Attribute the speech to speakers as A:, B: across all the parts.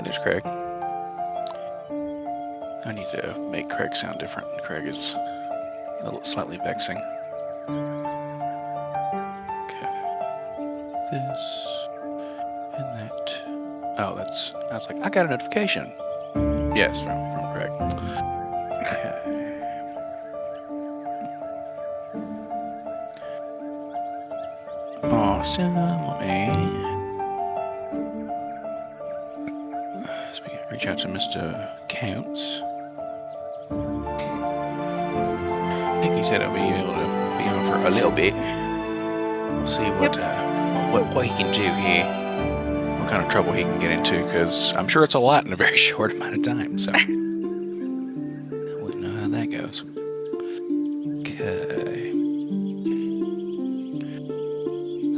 A: Hey, there's Craig. I need to make Craig sound different. Craig is a little slightly vexing. Okay. This and that. Oh, that's. I was like, I got a notification. Yes, from Craig. Okay. Awesome. Reach out to Mr. Counts. I think he said I'll be able to be on for a little bit. We'll see what he can do here. What kind of trouble he can get into, because I'm sure it's a lot in a very short amount of time. So I wouldn't know how that goes. Okay.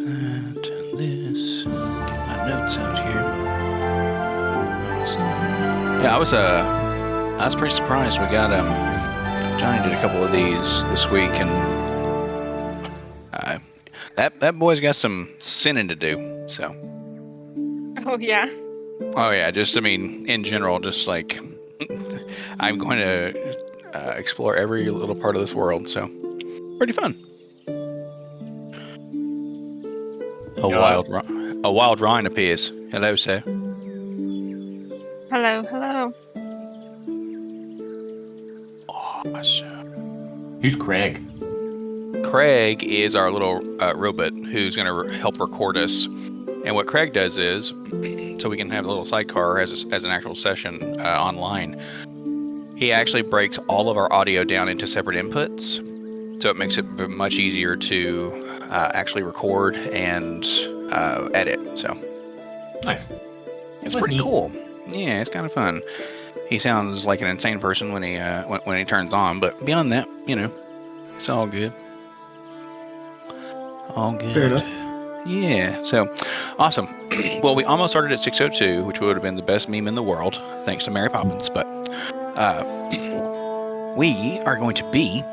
A: And this. Get my notes out here. Yeah, I was pretty surprised. We got Johnny did a couple of these this week, and that boy's got some sinning to do. So.
B: Oh yeah.
A: Oh yeah, just in general, just like I'm going to explore every little part of this world. So pretty fun. A wild Rhine appears. Hello, sir.
B: Hello.
A: Awesome.
C: Who's Craig?
A: Craig is our little robot who's going to help record us. And what Craig does is, so we can have a little sidecar as an actual session online, he actually breaks all of our audio down into separate inputs. So it makes it much easier to actually record and edit. So
C: Nice.
A: It's pretty cool. Yeah, it's kind of fun. He sounds like an insane person when he turns on, but beyond that, it's all good. All good.
C: Fair enough.
A: Yeah, so awesome. Well, we almost started at 6:02, which would have been the best meme in the world, thanks to Mary Poppins. But we are going to be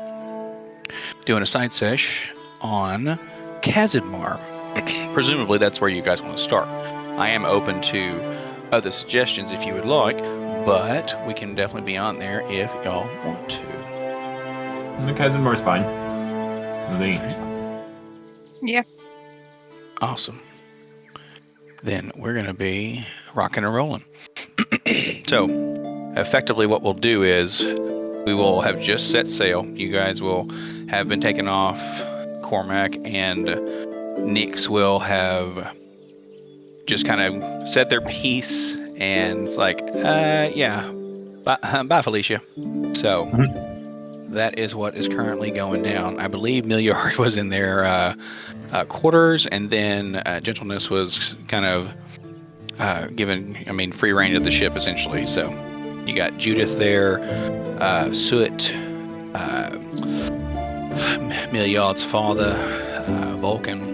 A: doing a side sesh on Kazidmar. Presumably, that's where you guys want to start. I am open to other suggestions if you would like, but we can definitely be on there if y'all want to.
C: The Kazidmar's fine.
B: Yeah.
A: Awesome. Then we're going to be rocking and rolling. So, effectively what we'll do is we will have just set sail. You guys will have been taken off. Cormac and Nix will have just kind of said their piece, and it's like, yeah, bye Felicia. So, that is what is currently going down. I believe Milliard was in their quarters, and then Gentleness was kind of given, free reign of the ship, essentially. So you got Judith there, Soot, Milliard's father, Vulcan,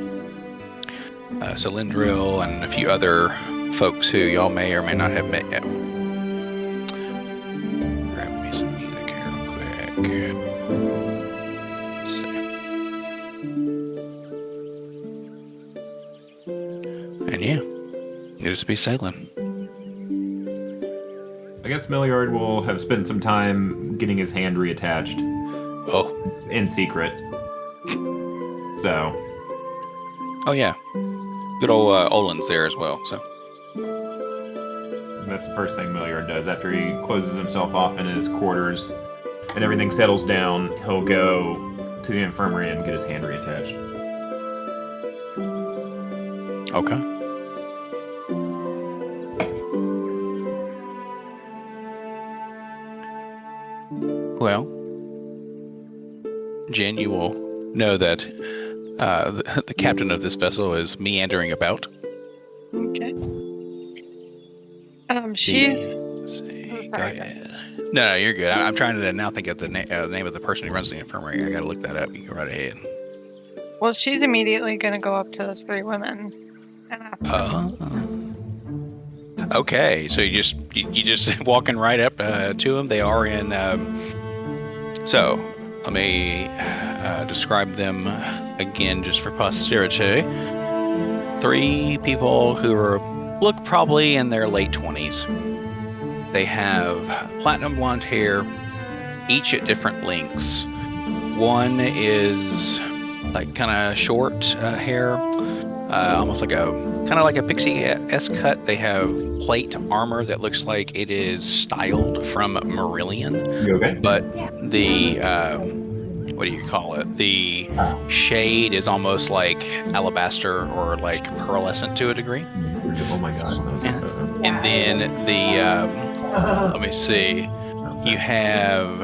A: Cylindril, and a few other folks who y'all may or may not have met yet. Grab me some music here real quick. Let's see. And yeah, it'll just be sailing.
C: I guess Milliard will have spent some time getting his hand reattached.
A: Oh.
C: In secret. So.
A: Oh yeah. Good old Olin's there as well, so.
C: That's the first thing Milliard does. After he closes himself off in his quarters and everything settles down, he'll go to the infirmary and get his hand reattached.
A: Okay. Well, Jen, you will know that the captain of this vessel is meandering about.
B: Okay. She's.
A: Let's see. Go ahead. No, you're good. I'm trying to now think of the name of the person who runs the infirmary. I got to look that up. You go right ahead.
B: Well, she's immediately going to go up to those three women and ask them.
A: Okay, so you just walking right up to them. They are in. So let me describe them again, just for posterity. Three people who are look probably in their late 20s. They have platinum blonde hair, each at different lengths. One is like kind of short hair, almost like a pixie-esque cut. They have plate armor that looks like it is styled from Marillion,
C: You okay?
A: but the what do you call it? The shade is almost like alabaster or like pearlescent to a degree.
C: Oh my god.
A: And then the let me see. You have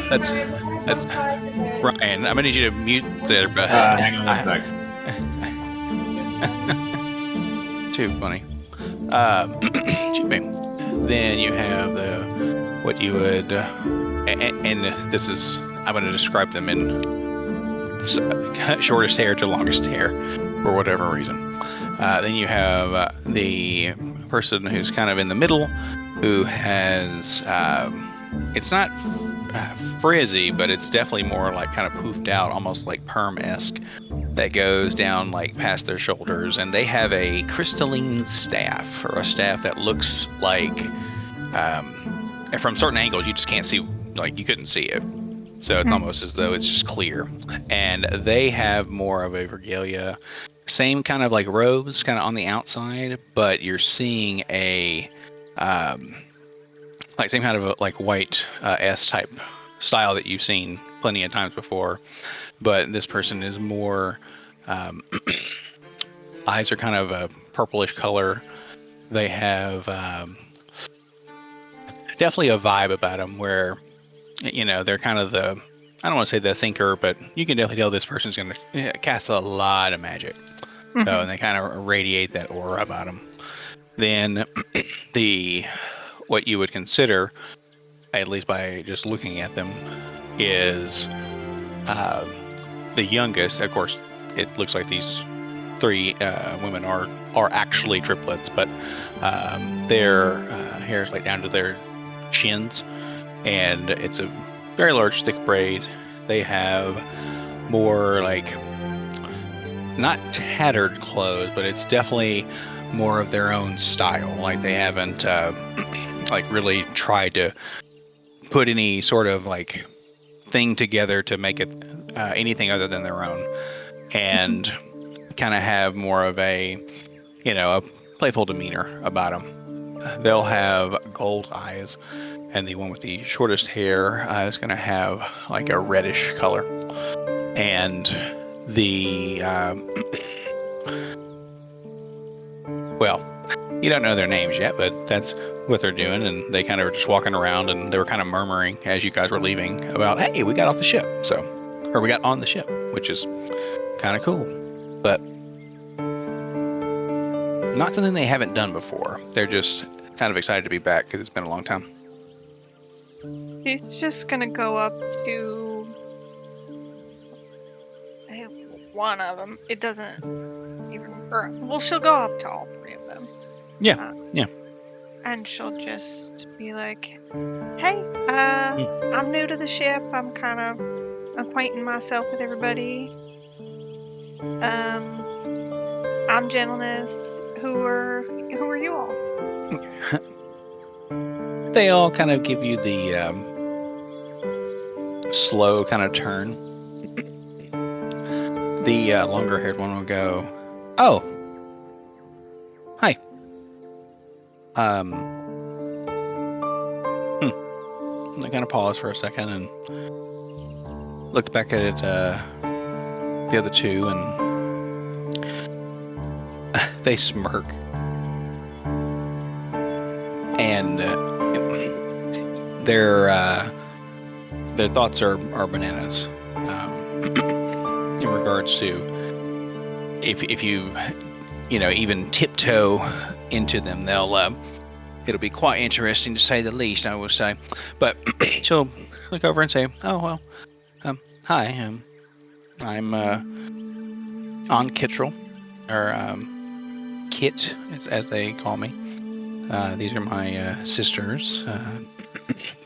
A: that's Ryan. I'm gonna need you to mute there, but
C: Hang on 1 sec.
A: Too funny. Excuse me. Then you have what you would, and this is, I'm going to describe them in shortest hair to longest hair for whatever reason. Then you have the person who's kind of in the middle, who has, it's not frizzy, but it's definitely more like kind of poofed out, almost like perm-esque, that goes down like past their shoulders. And they have a crystalline staff, or a staff that looks like, from certain angles, you just can't see, like you couldn't see it. So it's almost as though it's just clear. And they have more of a regalia, same kind of like robes kind of on the outside, but you're seeing a, like same kind of a, like white S type style that you've seen plenty of times before. But this person is more, eyes are kind of a purplish color. They have definitely a vibe about them where, you know, they're kind of the, I don't want to say the thinker, but you can definitely tell this person's going to cast a lot of magic.
B: Mm-hmm.
A: So, and they kind of radiate that aura about them. Then what you would consider, at least by just looking at them, is the youngest. Of course, it looks like these three women are actually triplets, but their hair is like down to their chins, and it's a very large, thick braid. They have more like, not tattered clothes, but it's definitely more of their own style. Like they haven't like really tried to put any sort of like thing together to make it anything other than their own, and kind of have more of a, you know, a playful demeanor about them. They'll have gold eyes, and the one with the shortest hair is going to have like a reddish color. And the well, you don't know their names yet, but that's what they're doing, and they kind of were just walking around, and they were kind of murmuring as you guys were leaving about, hey, we got off the ship, or we got on the ship, which is kind of cool, but not something they haven't done before. They're just kind of excited to be back because it's been a long time.
B: She's just gonna go up to one of them. It doesn't even. Well, she'll go up to all three of them.
A: Yeah, yeah.
B: And she'll just be like, "Hey, I'm new to the ship. I'm kind of acquainting myself with everybody. I'm Gentleness. Who are you all?"
A: They all kind of give you the slow kind of turn. The longer-haired one will go, "Oh, hi." I kind of pause for a second and look back at the other two, and they smirk. And their thoughts are bananas. In regards to if you even tiptoe into them, it'll be quite interesting to say the least, I will say. But she'll look over and say, "Oh well, hi, I'm on Kittrell, or Kit, as they call me. These are my sisters,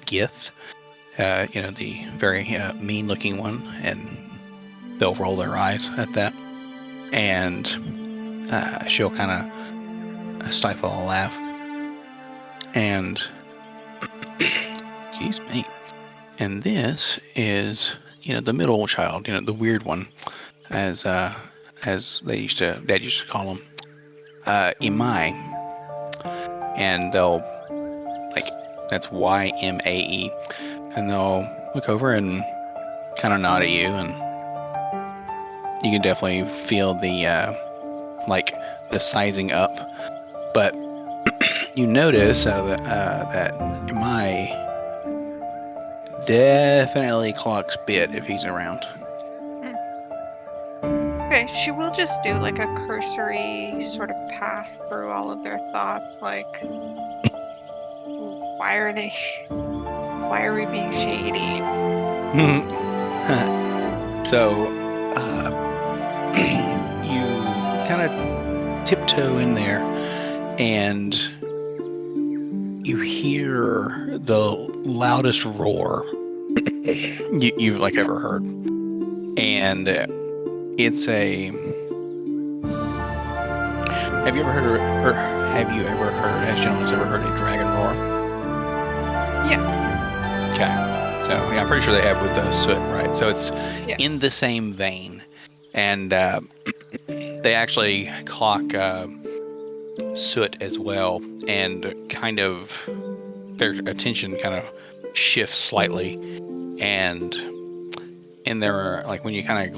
A: Gith, the very mean-looking one," and they'll roll their eyes at that, and she'll kind of stifle a laugh. And excuse me. And this is, the middle child, the weird one, as Dad used to call him, Ymae. And they'll, that's Ymae, and they'll look over and kind of nod at you, and you can definitely feel the sizing up. But you notice that Ymae definitely clocks bit if he's around.
B: Okay, she will just do like a cursory sort of pass through all of their thoughts, like, why are we being shady?
A: So, you kind of tiptoe in there, and you hear the loudest roar you've ever heard, and it's a. Have you ever heard, has Gentleness ever heard a dragon roar?
B: Yeah.
A: Okay. So yeah, I'm pretty sure they have with soot, right? So it's in the same vein, and they actually clock soot as well, and kind of their attention kind of shifts slightly, and in their when you kind of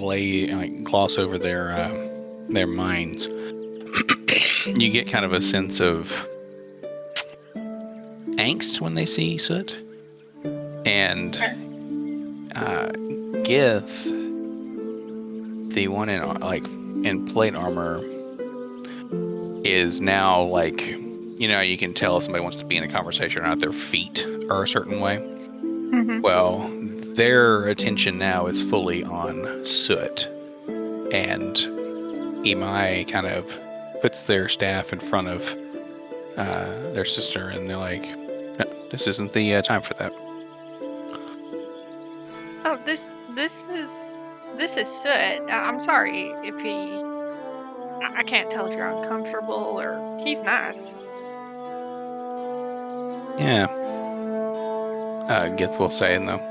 A: gloss over their minds, you get kind of a sense of angst when they see soot. And Gith, the one in plate armor, is now you can tell if somebody wants to be in a conversation or not. Their feet are a certain way.
B: Mm-hmm.
A: Well, their attention now is fully on soot, and Ymae kind of puts their staff in front of their sister, and they're like, "No, this isn't the time for that."
B: Oh, this is Soot. I'm sorry if I can't tell if you're uncomfortable or he's nice.
A: Yeah. Gith will say, and though,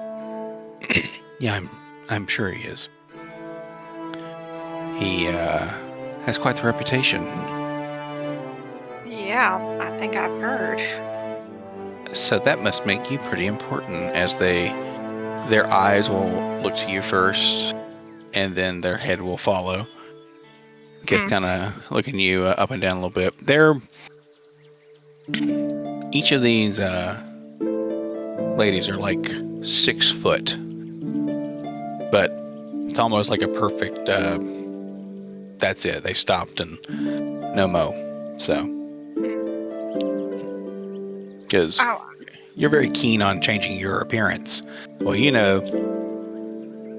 A: yeah, I'm sure he is. He has quite the reputation.
B: Yeah, I think I've heard.
A: So that must make you pretty important, as their eyes will look to you first, and then their head will follow. Gith kind of looking you up and down a little bit. Each of these ladies are 6 foot, but it's almost like a perfect. That's it. They stopped and no mo. So, because you're very keen on changing your appearance. Well,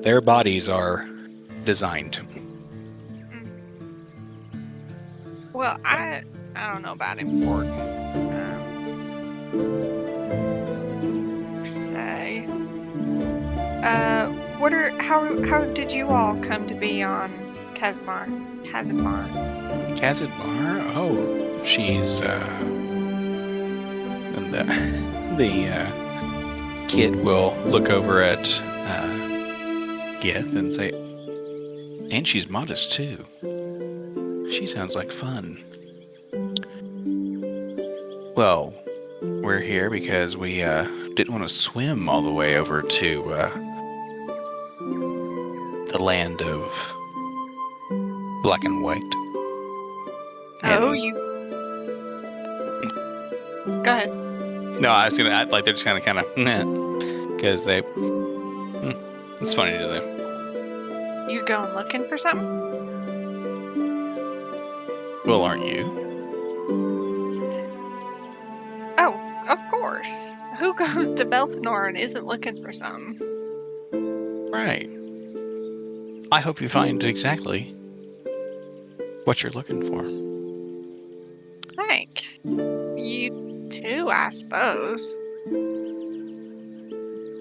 A: their bodies are designed.
B: Well, I don't know about important. Say, how did you all come to be on Kazmar?
A: Kazidbar? Oh, she's and the kid will look over at Gith and say, and she's modest too. She sounds like fun. Well, we're here because we didn't want to swim all the way over to the land of black and white.
B: Oh, you... Go ahead.
A: No, I was gonna act like they're just kind of, because they... it's funny to them.
B: You going looking for something?
A: Well, aren't you?
B: Oh, of course. Who goes to Beltenor and isn't looking for something?
A: Right. I hope you find exactly what you're looking for.
B: Thanks. You too, I suppose.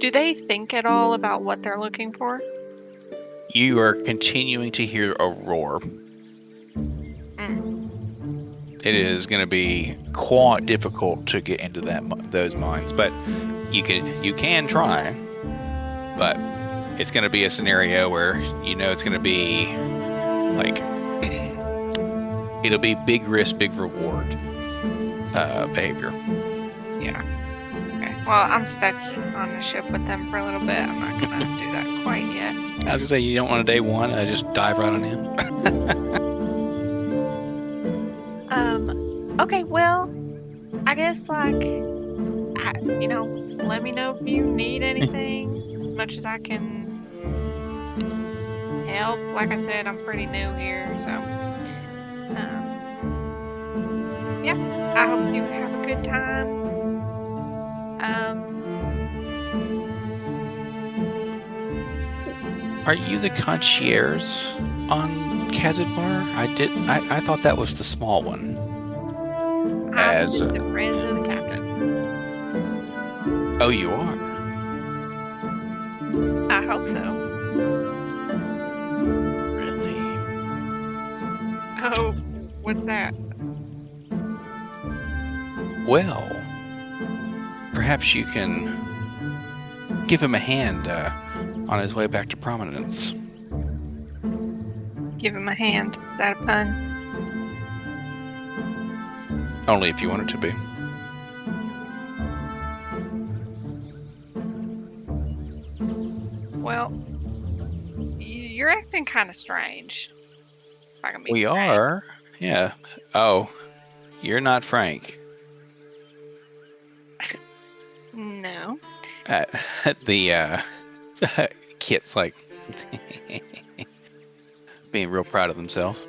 B: Do they think at all about what they're looking for?
A: You are continuing to hear a roar. it is going to be quite difficult to get into those mines. But you can try. But it's going to be a scenario where it's going to be like it'll be big risk, big reward behavior.
B: Yeah. Okay. Well, I'm stuck on the ship with them for a little bit. I'm not gonna do that quite yet.
A: I was gonna say, you don't want a day one. Just dive right on in.
B: Okay. Well, I guess let me know if you need anything. As much as I can help. Like I said, I'm pretty new here, so yeah. I hope you have a good time.
A: Are you the concierge on Kazadbar? I thought that was the small one.
B: I'm the friend of the captain.
A: Oh, you are?
B: I hope so.
A: Really?
B: Oh, what's that?
A: Well, perhaps you can give him a hand on his way back to prominence.
B: Give him a hand. Is that a pun?
A: Only if you want it to be.
B: Well, you're acting kind of strange. If I can be
A: We
B: frank.
A: are? Yeah. Oh, you're not Frank.
B: No.
A: The Kit's like being real proud of themselves.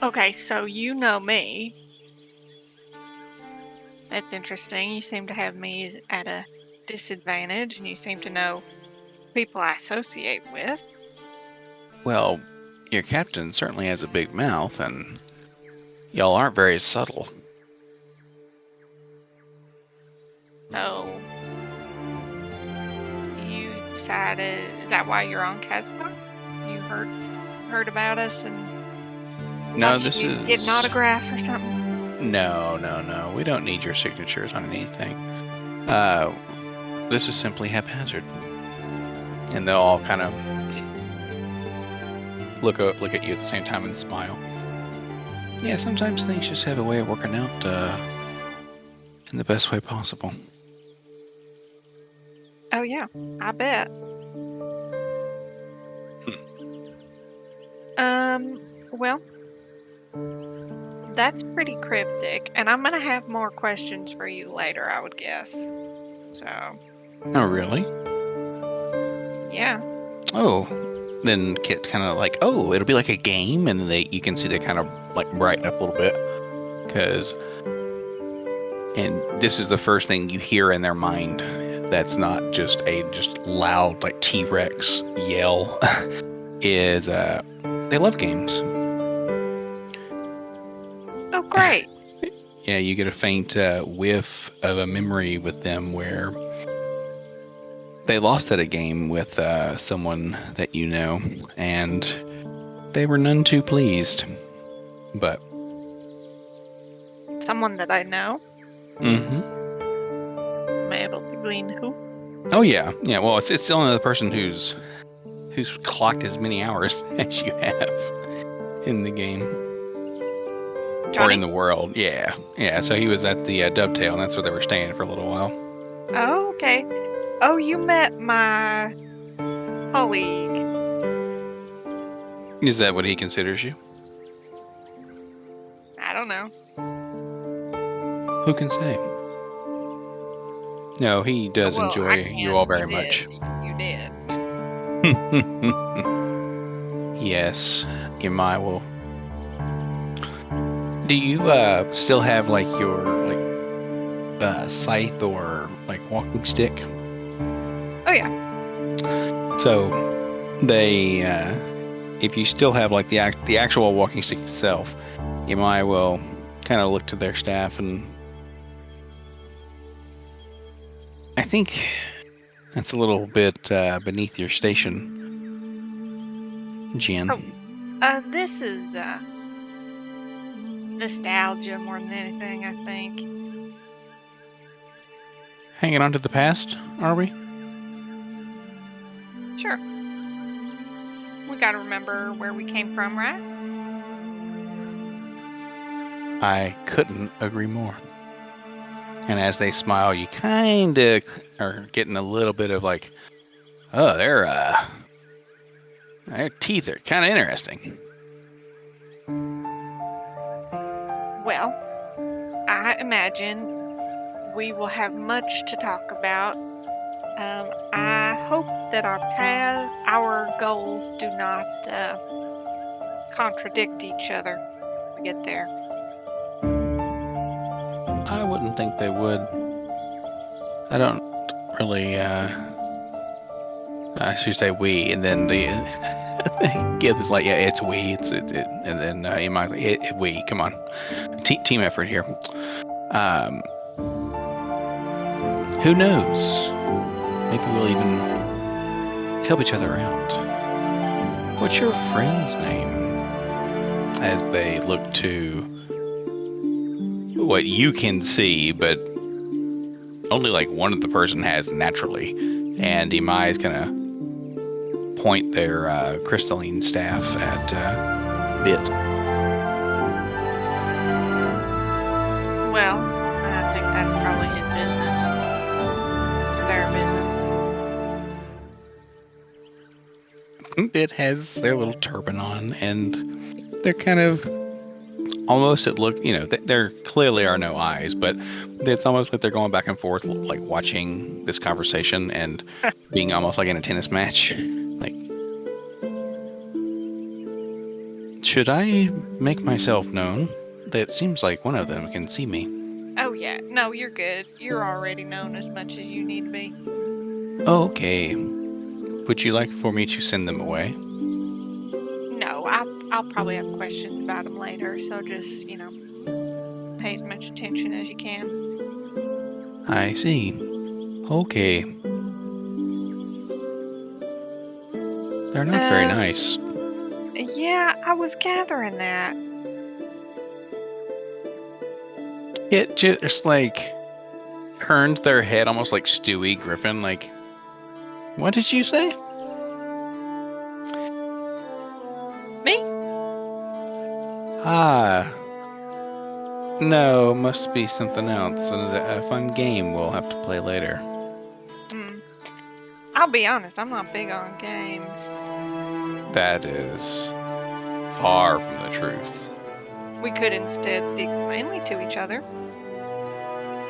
B: Okay, so you know me. That's interesting. You seem to have me at a disadvantage, and you seem to know people I associate with.
A: Well, your captain certainly has a big mouth, and y'all aren't very subtle.
B: So, you decided, is that why you're on Casbah? You heard about us and
A: No,
B: thought
A: this
B: you'd
A: is...
B: get an autograph or something?
A: No. We don't need your signatures on anything. This is simply haphazard. And they'll all kind of look at you at the same time and smile. Yeah, sometimes things just have a way of working out in the best way possible.
B: Oh yeah, I bet. Well, that's pretty cryptic, and I'm gonna have more questions for you later, I would guess. So,
A: Oh, really?
B: yeah.
A: Oh, then Kit kind of like, oh, it'll be like a game, and then you can see they kind of like brighten up a little bit, and this is the first thing you hear in their mind. That's not just loud like T-Rex yell. Is they love games.
B: Oh, great.
A: Yeah, you get a faint whiff of a memory with them where they lost at a game with someone that you know, and they were none too pleased. But
B: Someone that I know.
A: mm-hmm.
B: Am I able to glean who?
A: Oh yeah. Well, it's the only other person who's clocked as many hours as you have in the game.
B: Johnny?
A: Or in the world. Yeah. So he was at the Dovetail, and that's where they were staying for a little while.
B: Oh, okay. Oh, you met my colleague.
A: Is that what he considers you?
B: I don't know.
A: Who can say? No, he does
B: Well,
A: enjoy
B: I
A: you
B: can.
A: all very
B: You
A: much.
B: did. You did.
A: Yes, Ymae will. Do you still have like your scythe or like walking stick?
B: Oh yeah.
A: So they, if you still have like the actual walking stick itself, Ymae will kind of look to their staff, and I think that's a little bit beneath your station, Jen.
B: Oh, this is nostalgia more than anything, I think.
A: Hanging on to the past, are we?
B: Sure. We gotta remember where we came from, right?
A: I couldn't agree more. And as they smile, you kind of are getting a little bit of like, oh, their teeth are kind of interesting.
B: Well, I imagine we will have much to talk about. I hope that our goals do not contradict each other when we get there.
A: I wouldn't think they would. I don't really, I should say we, and then the Gib is like, yeah, it's we, and then Ymae's like, we, come on. Team effort here. Who knows? Maybe we'll even help each other out. What's your friend's name? As they look to what you can see, but only like one of the person has naturally. And Ymae is going to point their crystalline staff at Bit.
B: Well, I think that's probably his business. Or their business.
A: Bit has their little turban on, and they're kind of almost, it look, there clearly are no eyes, but it's almost like they're going back and forth, like watching this conversation and being almost like in a tennis match. Like, should I make myself known? It seems like one of them can see me.
B: Oh, yeah. No, you're good. You're already known as much as you need to be.
A: Okay. Would you like for me to send them away?
B: No, I'll probably have questions about them later, so just, pay as much attention as you can.
A: I see. Okay. They're not very nice.
B: Yeah, I was gathering that.
A: It just like turned their head almost like Stewie Griffin, like, what did you say?
B: Me?
A: No, must be something else. A fun game we'll have to play later.
B: I'll be honest, I'm not big on games.
A: That is far from the truth.
B: We could instead speak plainly to each other.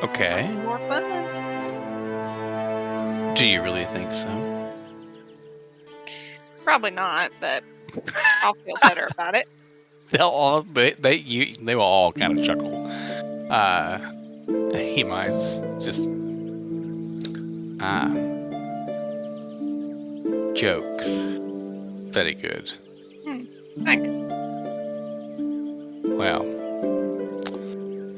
A: Okay.
B: More fun.
A: Do you really think so?
B: Probably not, but I'll feel better about it.
A: They will all kind of chuckle. Ymae's just jokes. Very good.
B: Thanks.
A: Well,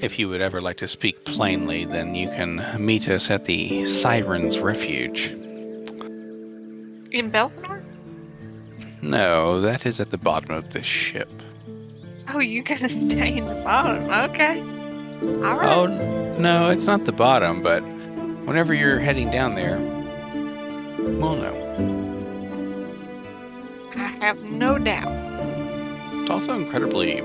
A: if you would ever like to speak plainly, then you can meet us at the Siren's Refuge.
B: In Belfast?
A: No, that is at the bottom of this ship.
B: Oh, you're gonna stay in the bottom. Okay. All right.
A: Oh, no, it's not the bottom, but whenever you're heading down there, we'll know.
B: I have no doubt.
A: It's also incredibly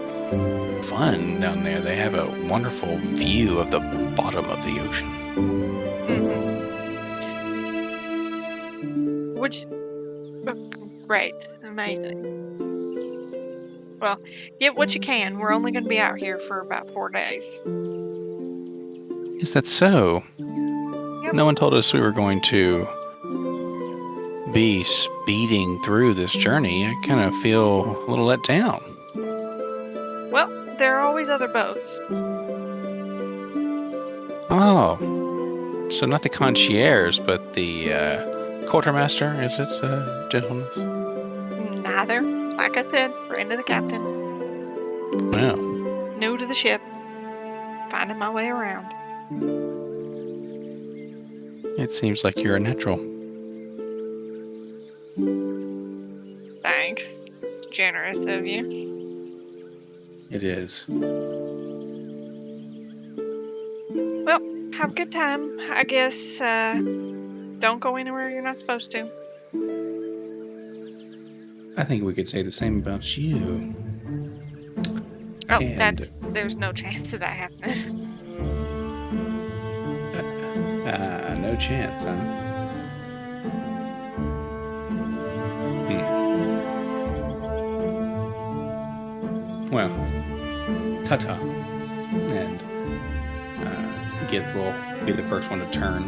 A: fun down there. They have a wonderful view of the bottom of the ocean.
B: Which, great, amazing. Well, get what you can. We're only going to be out here for about 4 days.
A: Is that so?
B: Yep.
A: No one told us we were going to be speeding through this journey. I kind of feel a little let down.
B: Well, there are always other boats.
A: Oh, so not the concierge, but the quartermaster, is it, Gentleness?
B: Neither. Like I said, friend of the captain.
A: Well,
B: New to the ship. Finding my way around.
A: it seems like you're a natural.
B: Thanks. Generous of you.
A: It is.
B: Well, have a good time. I guess don't go anywhere you're not supposed to.
A: I think we could say the same about you.
B: Oh,
A: And-
B: there's no chance of that happening.
A: No chance, huh? Well, ta-ta. And Gith will be the first one to turn.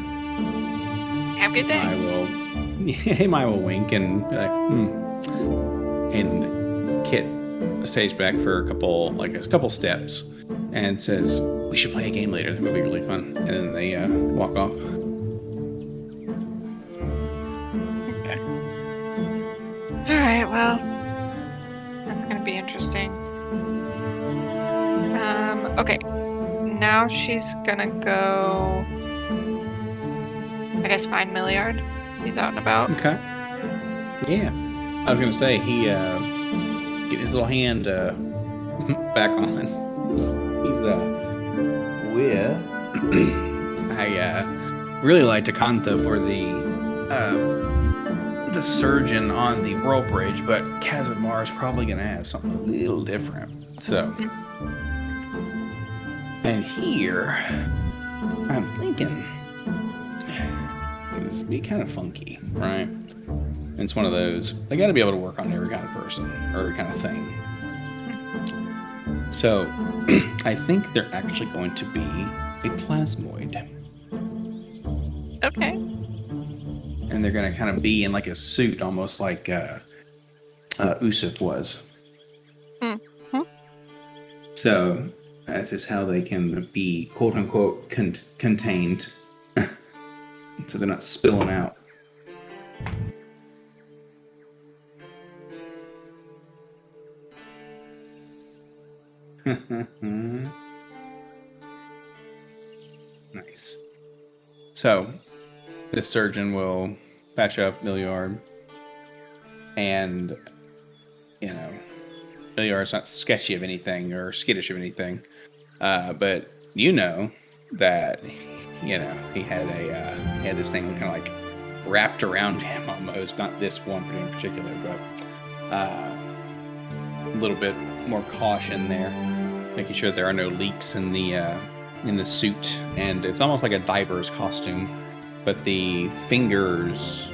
B: Have a good day.
A: Ymae will wink and be like, And Kit stays back for a couple steps and says, "We should play a game later. That would be really fun." And then they walk off.
B: Okay. All right. Well, that's gonna be interesting. Okay. Now she's gonna go. I guess find Milliard. He's out and about.
A: Okay. Yeah. I was gonna say he get his little hand back on. He's with I really like Takantha for the surgeon on the World Bridge, but Kazimar is probably gonna have something a little different. So and here I'm thinking this would be kind of funky, right? It's one of those, they got to be able to work on every kind of person or every kind of thing. So I think they're actually going to be a plasmoid.
B: Okay.
A: And they're going to kind of be in like a suit, almost like Usuf was.
B: Mm-hmm.
A: So that's just how they can be quote unquote contained. So they're not spilling out. Nice. So, this surgeon will patch up Milliard, and Milliard's not sketchy of anything or skittish of anything, but that he had this thing kind of like wrapped around him almost. Not this one in particular, but a little bit more caution there, making sure there are no leaks in the suit. And it's almost like a diver's costume, but the fingers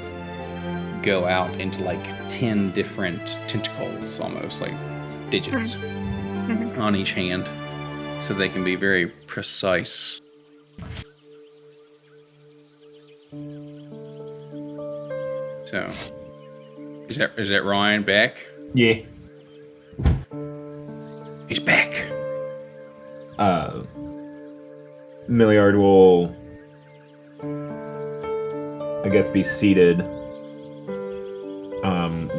A: go out into like 10 different tentacles, almost like digits on each hand, so they can be very precise. So, is that Ryan back?
C: Yeah.
A: He's back.
C: Milliard will, I guess, be seated,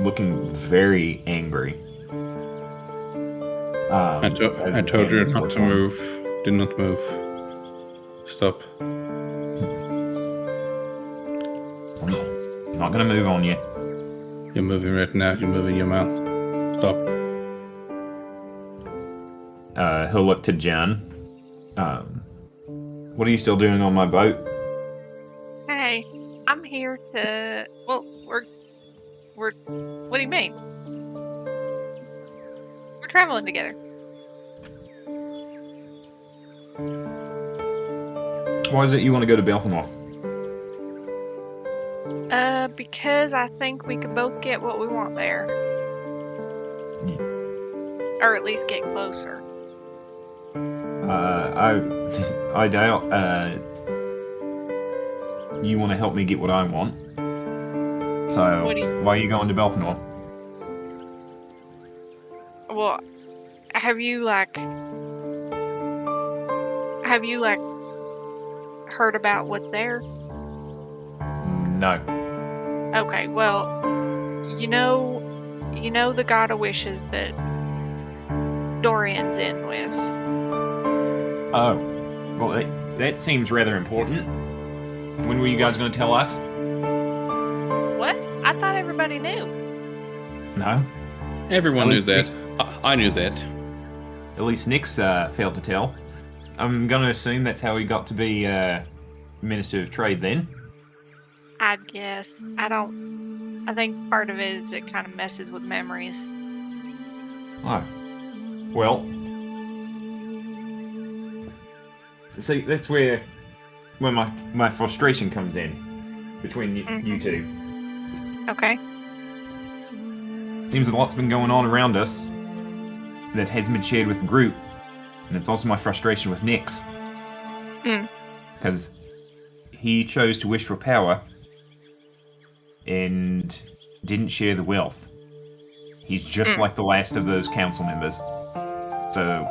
C: looking very angry.
A: I told you not to move. Do not move. Stop.
C: I'm not gonna move on you.
A: You're moving right now. You're moving your mouth. Stop.
C: He'll look to Jen. What are you still doing on my boat?
B: Hey, I'm here to. Well, we're. What do you mean? We're traveling together.
C: Why is it you want to go to Baltimore?
B: Because I think we could both get what we want there. Or at least get closer.
C: I doubt you want to help me get what I want. So why are you going to Baltimore?
B: Well, have you heard about what's there?
C: No.
B: Okay, well, you know the God of Wishes that Dorian's in with.
C: Oh, well, that seems rather important. When were you guys going to tell us?
B: What? I thought everybody knew.
C: No.
A: Everyone knew that. I knew that.
C: At least Nick's failed to tell. I'm gonna assume that's how he got to be Minister of Trade then.
B: I'd guess. I think part of it is it kind of messes with memories.
C: Oh. Well. See, that's where my frustration comes in between you two.
B: Okay.
C: Seems a lot's been going on around us that hasn't been shared with the group, and it's also my frustration with Nix. Because he chose to wish for power and didn't share the wealth. He's just like the last of those council members. So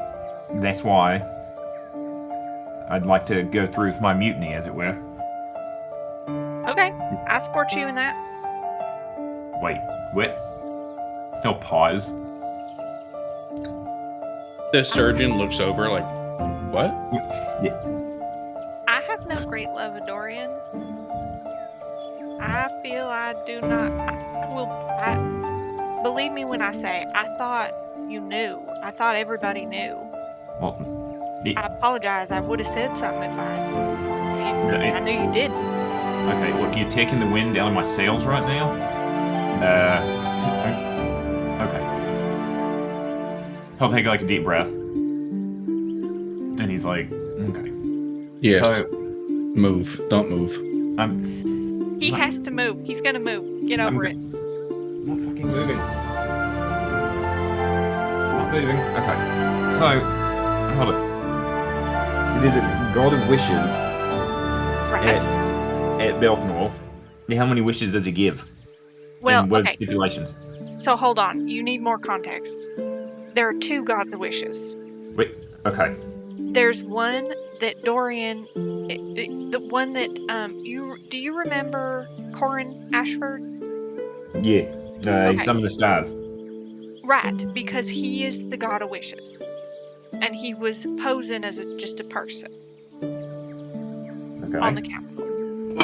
C: that's why I'd like to go through with my mutiny, as it were.
B: Okay. I support you in that.
C: Wait, what? He'll pause.
A: The surgeon looks over like, what?
C: Yeah.
B: I have no great love of Dorian. I feel I do not. Believe me when I say, I thought you knew. I thought everybody knew.
C: Well,
B: I apologize. I would have said something if I knew you didn't.
C: Okay, look, you're taking the wind out of my sails right now. Okay. He'll take like a deep breath, and he's like, "Okay."
A: Yes.
C: So,
A: move. Don't move.
B: He has to move. He's gonna move. Get over it.
C: I'm not fucking moving. Not moving. Okay. So, hold it. It is a God of Wishes
B: Right.
C: at Belthnor. How many wishes does he give?
B: Well,
C: and what
B: okay.
C: stipulations?
B: So hold on. You need more context. There are two gods of wishes.
C: Wait. Okay.
B: There's one that Dorian, the one that do you remember Corin Ashford?
C: Yeah.
B: Okay.
C: Some of the stars.
B: Right, because he is the god of wishes, and he was posing as just a person
C: Okay.
B: on the council.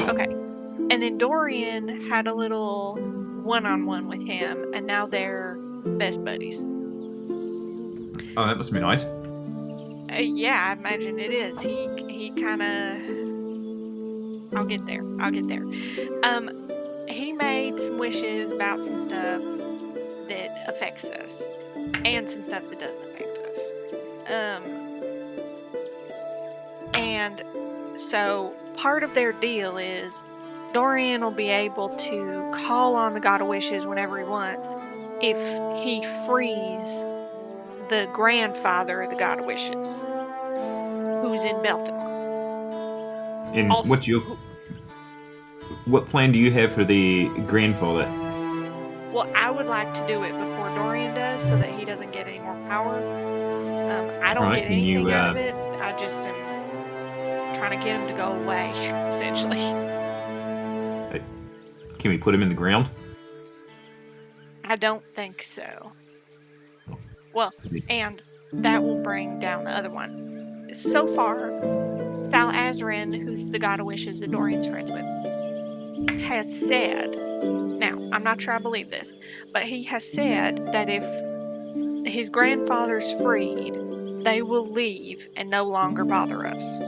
B: Okay, and then Dorian had a little one-on-one with him, and now they're best buddies.
C: Oh, that must be nice.
B: Yeah, I imagine it is. He kind of. I'll get there. He made some wishes about some stuff that affects us, and some stuff that doesn't affect us. And so part of their deal is Dorian will be able to call on the God of Wishes whenever he wants if he frees the grandfather of the God of Wishes, who's in Belthamar.
C: And
B: Also,
C: what plan do you have for the grandfather?
B: well, I would like to do it before Dorian does, so that he doesn't get any more power. I don't get anything out of it. I just am trying to get him to go away, essentially.
C: Can we put him in the ground?
B: I don't think so. Well, and that will bring down the other one. So far, Thal Azrin, who's the God of Wishes that Dorian's friends with, has said, now, I'm not sure I believe this, but he has said that if his grandfather's freed, they will leave and no longer bother us.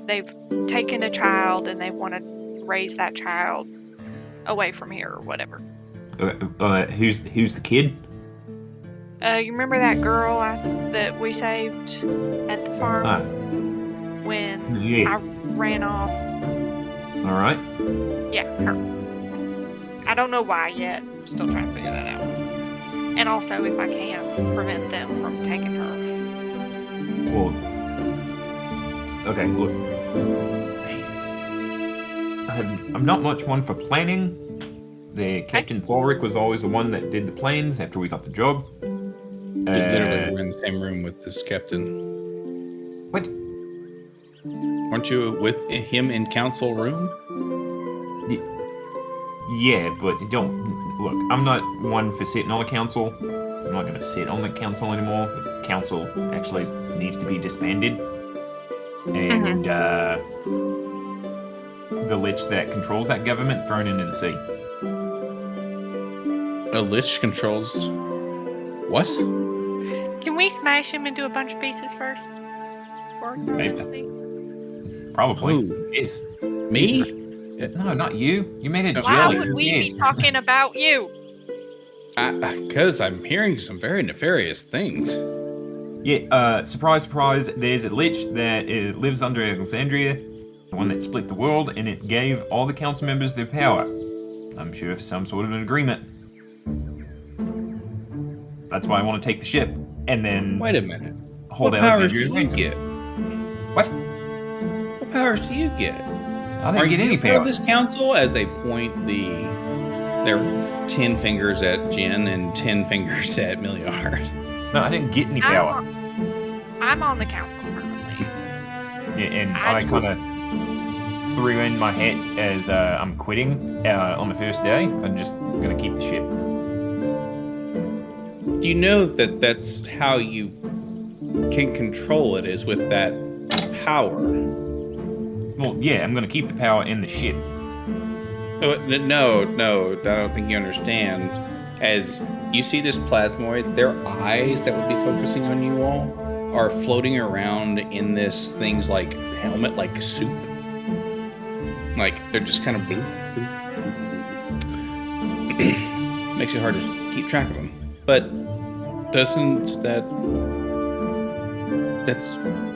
B: They've taken a child and they want to raise that child away from here or whatever.
C: Who's the kid?
B: You remember that girl that we saved at the farm when I ran off?
C: All right.
B: Yeah, her. I don't know why yet. I'm still trying to figure that out. And also, if I can, prevent them from taking her.
C: Well, okay, look. I'm not much one for planning. The Captain Thoric was always the one that did the plans after we got the job.
A: You literally were in the same room with this captain.
C: What?
A: Weren't you with him in council room?
C: Yeah, but don't look. I'm not one for sitting on the council. I'm not going to sit on the council anymore. The council actually needs to be disbanded, and the lich that controls that government thrown into the sea.
A: A lich controls what?
B: Can we smash him into a bunch of pieces first? for
C: Maybe.
B: curiosity?
C: Probably.
A: Who?
C: Yes.
A: Me?
C: No, not you. You made a
A: No.
B: Why
C: jelly.
B: would
C: Who
B: we
C: cares?
B: be talking about you?
A: Because I'm hearing some very nefarious things.
C: Yeah, surprise, surprise, there's a lich that lives under Alexandria, the one that split the world, and it gave all the council members their power. I'm sure for some sort of an agreement. That's why I want to take the ship, and then
A: Wait a minute.
C: hold
A: What powers do
C: Alexandria
A: you
C: ransom.
A: get?
C: What?
A: What powers do you get?
C: I didn't get any
A: part of
C: power.
A: this council as they point their 10 fingers at Jen and 10 fingers at Milliard?
C: No, I didn't get any power.
B: I'm on the council currently.
C: Yeah, and I kind of threw in my hat as I'm quitting on the first day. I'm just going to keep the ship.
A: Do you know that that's how you can control it, is with that power?
C: Well, yeah, I'm going to keep the power in the ship.
A: No, I don't think you understand. As you see this plasmoid, their eyes that would be focusing on you all are floating around in this thing's like helmet, like soup. Like they're just kind of bloop, bloop, bloop. Makes it hard to keep track of them. But doesn't that's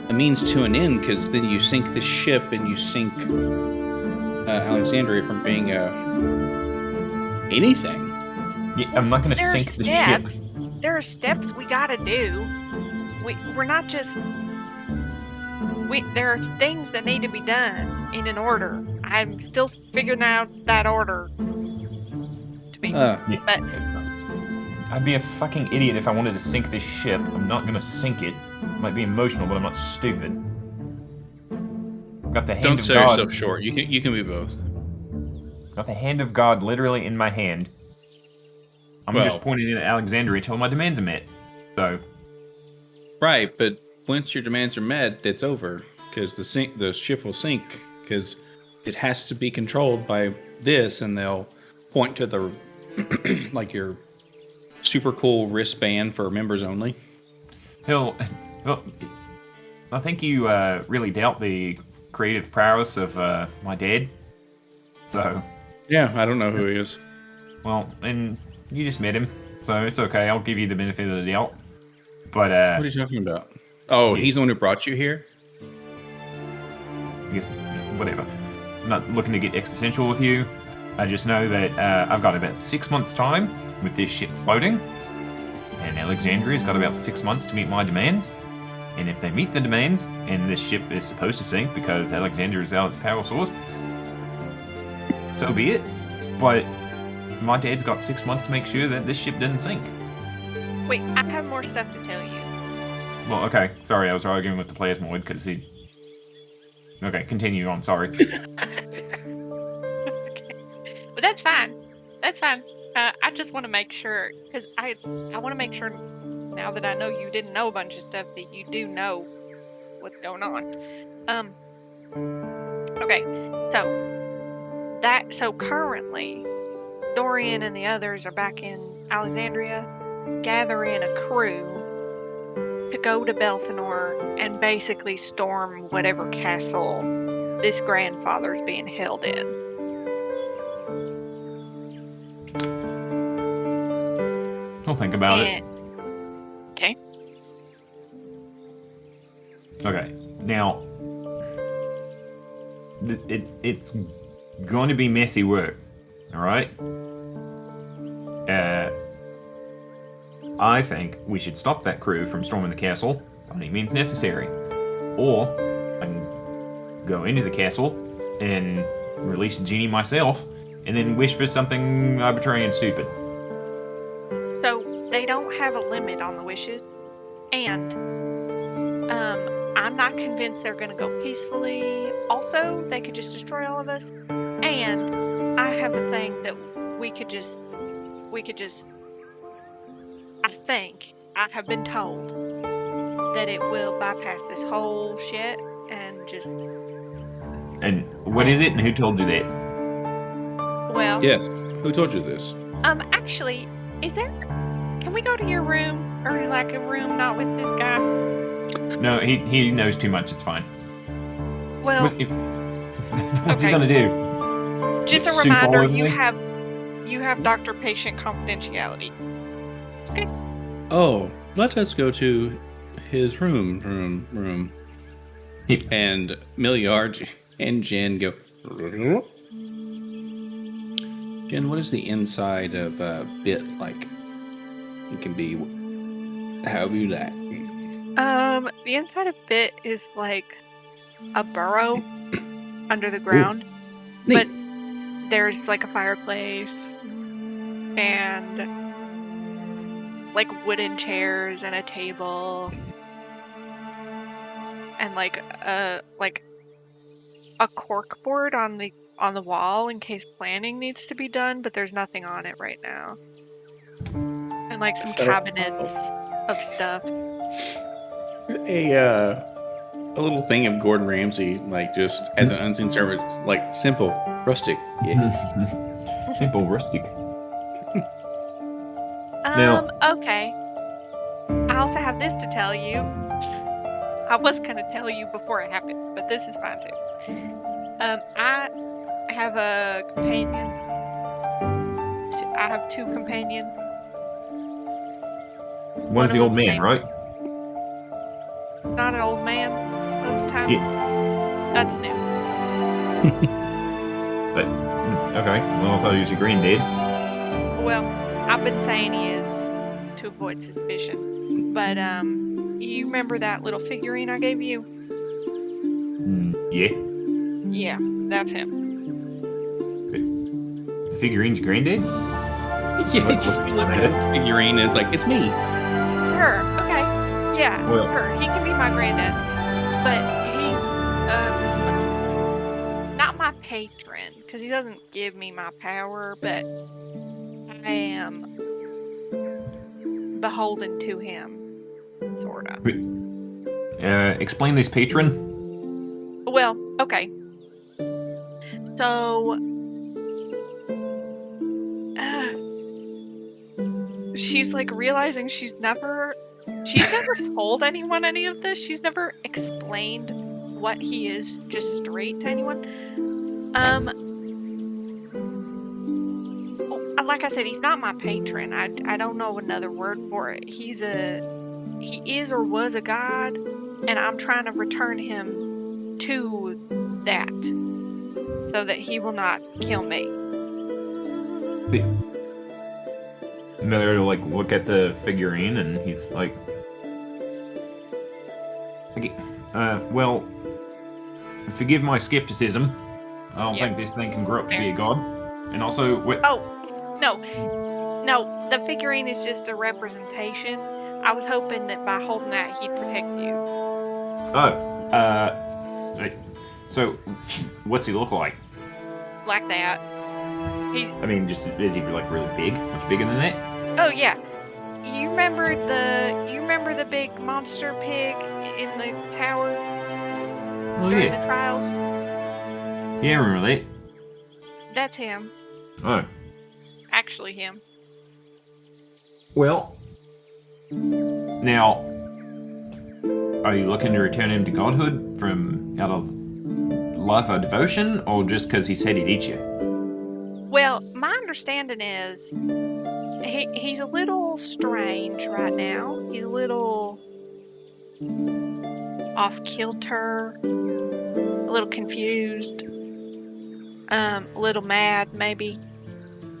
A: a means to an end, because then you sink the ship and you sink Alexandria from being anything.
C: Yeah, I'm not going to sink the ship.
B: There are steps we gotta do. We're not just. There are things that need to be done in an order. I'm still figuring out that order. To be,
C: Yeah.
B: but
C: I'd be a fucking idiot if I wanted to sink this ship. I'm not going to sink it. Might be emotional, but I'm not stupid. I've got the hand
A: Don't
C: of
A: sell
C: God.
A: yourself short. You can be both.
C: Got the hand of God literally in my hand. I'm just pointing in at Alexandria until my demands are met. So.
A: Right, but once your demands are met, it's over, because the ship will sink, because it has to be controlled by this, and they'll point to the like your super cool wristband for members only.
C: Well, I think you really doubt the creative prowess of my dad. So.
A: Yeah, I don't know who he is.
C: Well, and you just met him, so it's okay. I'll give you the benefit of the doubt. But
A: what are you talking about? Oh,
C: yeah.
A: He's the one who brought you here?
C: I guess, whatever. I'm not looking to get existential with you. I just know that I've got about 6 months' time with this ship floating, and Alexandria's got about 6 months to meet my demands. And if they meet the demands, and this ship is supposed to sink because Alexandria is out its power source, so be it. But my dad's got 6 months to make sure that this ship doesn't sink.
B: wait, I have more stuff to tell you.
C: Well, okay. Sorry, I was arguing with the plasmoid because he... Okay, continue on, sorry.
B: Okay. But that's fine. That's fine. I just want to make sure, because I want to make sure, now that I know you didn't know a bunch of stuff, that you do know what's going on. Okay, so currently, Dorian and the others are back in Alexandria, gathering a crew to go to Belthanor and basically storm whatever castle this grandfather's being held in.
C: I'll think about it.
B: Okay.
C: Okay, now... It's going to be messy work, alright? I think we should stop that crew from storming the castle by any means necessary. Or, I can go into the castle and release the genie myself, and then wish for something arbitrary and stupid.
B: So they don't have a limit on the wishes, and I'm not convinced they're going to go peacefully. Also, they could just destroy all of us, and I have a thing that we could just. I think I have been told that it will bypass this whole shit and just.
C: And what is it, and who told you that?
B: Well.
A: Yes. Who told you this?
B: Actually, is there? Can we go to your room, or like a room not with this guy?
C: No, he knows too much. It's fine.
B: Well,
C: What's he gonna do?
B: just a
C: Soup all
B: reminder,
C: over
B: you have doctor-patient confidentiality. Okay.
D: Oh, let us go to his room. And Milliard and Jen go. Jen, what is the inside of a bit like? It can be however you like.
B: The inside of Bit is like a burrow under the ground, but there's like a fireplace and like wooden chairs and a table and like a cork board on the wall in case planning needs to be done, but there's nothing on it right now. And like some cabinets of stuff.
D: A little thing of Gordon Ramsay, like just as an unseen service, like simple, rustic. Yeah.
C: Simple, rustic.
B: Okay. I also have this to tell you. I was gonna tell you before it happened, but this is fine too. I have a companion. I have 2 companions.
C: One's the old man,
B: named-
C: right?
B: Not an old man most of the time.
C: Yeah.
B: That's new.
C: But okay. Well, I thought he was your granddad.
B: Well, I've been saying he is to avoid suspicion. But you remember that little figurine I gave you?
C: Yeah.
B: Yeah, that's him.
C: The figurine's granddad?
D: Yeah,
C: What-
D: you look at the figurine and it's like, it's me.
B: Her. Okay. Yeah,
C: Well-
B: her. He can be my granddad, but he's not my patron because he doesn't give me my power, but I am beholden to him, sort of.
C: Explain this patron.
B: Well, okay. So, she's like realizing she's never told anyone any of this. She's never explained what he is just straight to anyone. Like I said, he's not my patron. I don't know another word for it. He is or was a god, and I'm trying to return him to that so that he will not kill me.
C: Miller will like look at the figurine and he's like, okay, well, forgive my skepticism. I don't think this thing can grow up to be a god. And also,
B: Oh, no, the figurine is just a representation. I was hoping that by holding that, he'd protect you.
C: So what's he look like?
B: Like that.
C: I mean, just is he like really big? Much bigger than that?
B: Oh yeah. You remember the big monster pig in the tower
C: Oh
B: during
C: yeah,
B: the trials?
C: yeah, I remember that.
B: That's him.
C: Oh,
B: Actually him.
C: well, now, are you looking to return him to godhood from out of love or devotion, or just because he said he'd eat you?
B: Well, my understanding is he's a little strange right now. He's a little off kilter, a little confused, a little mad maybe.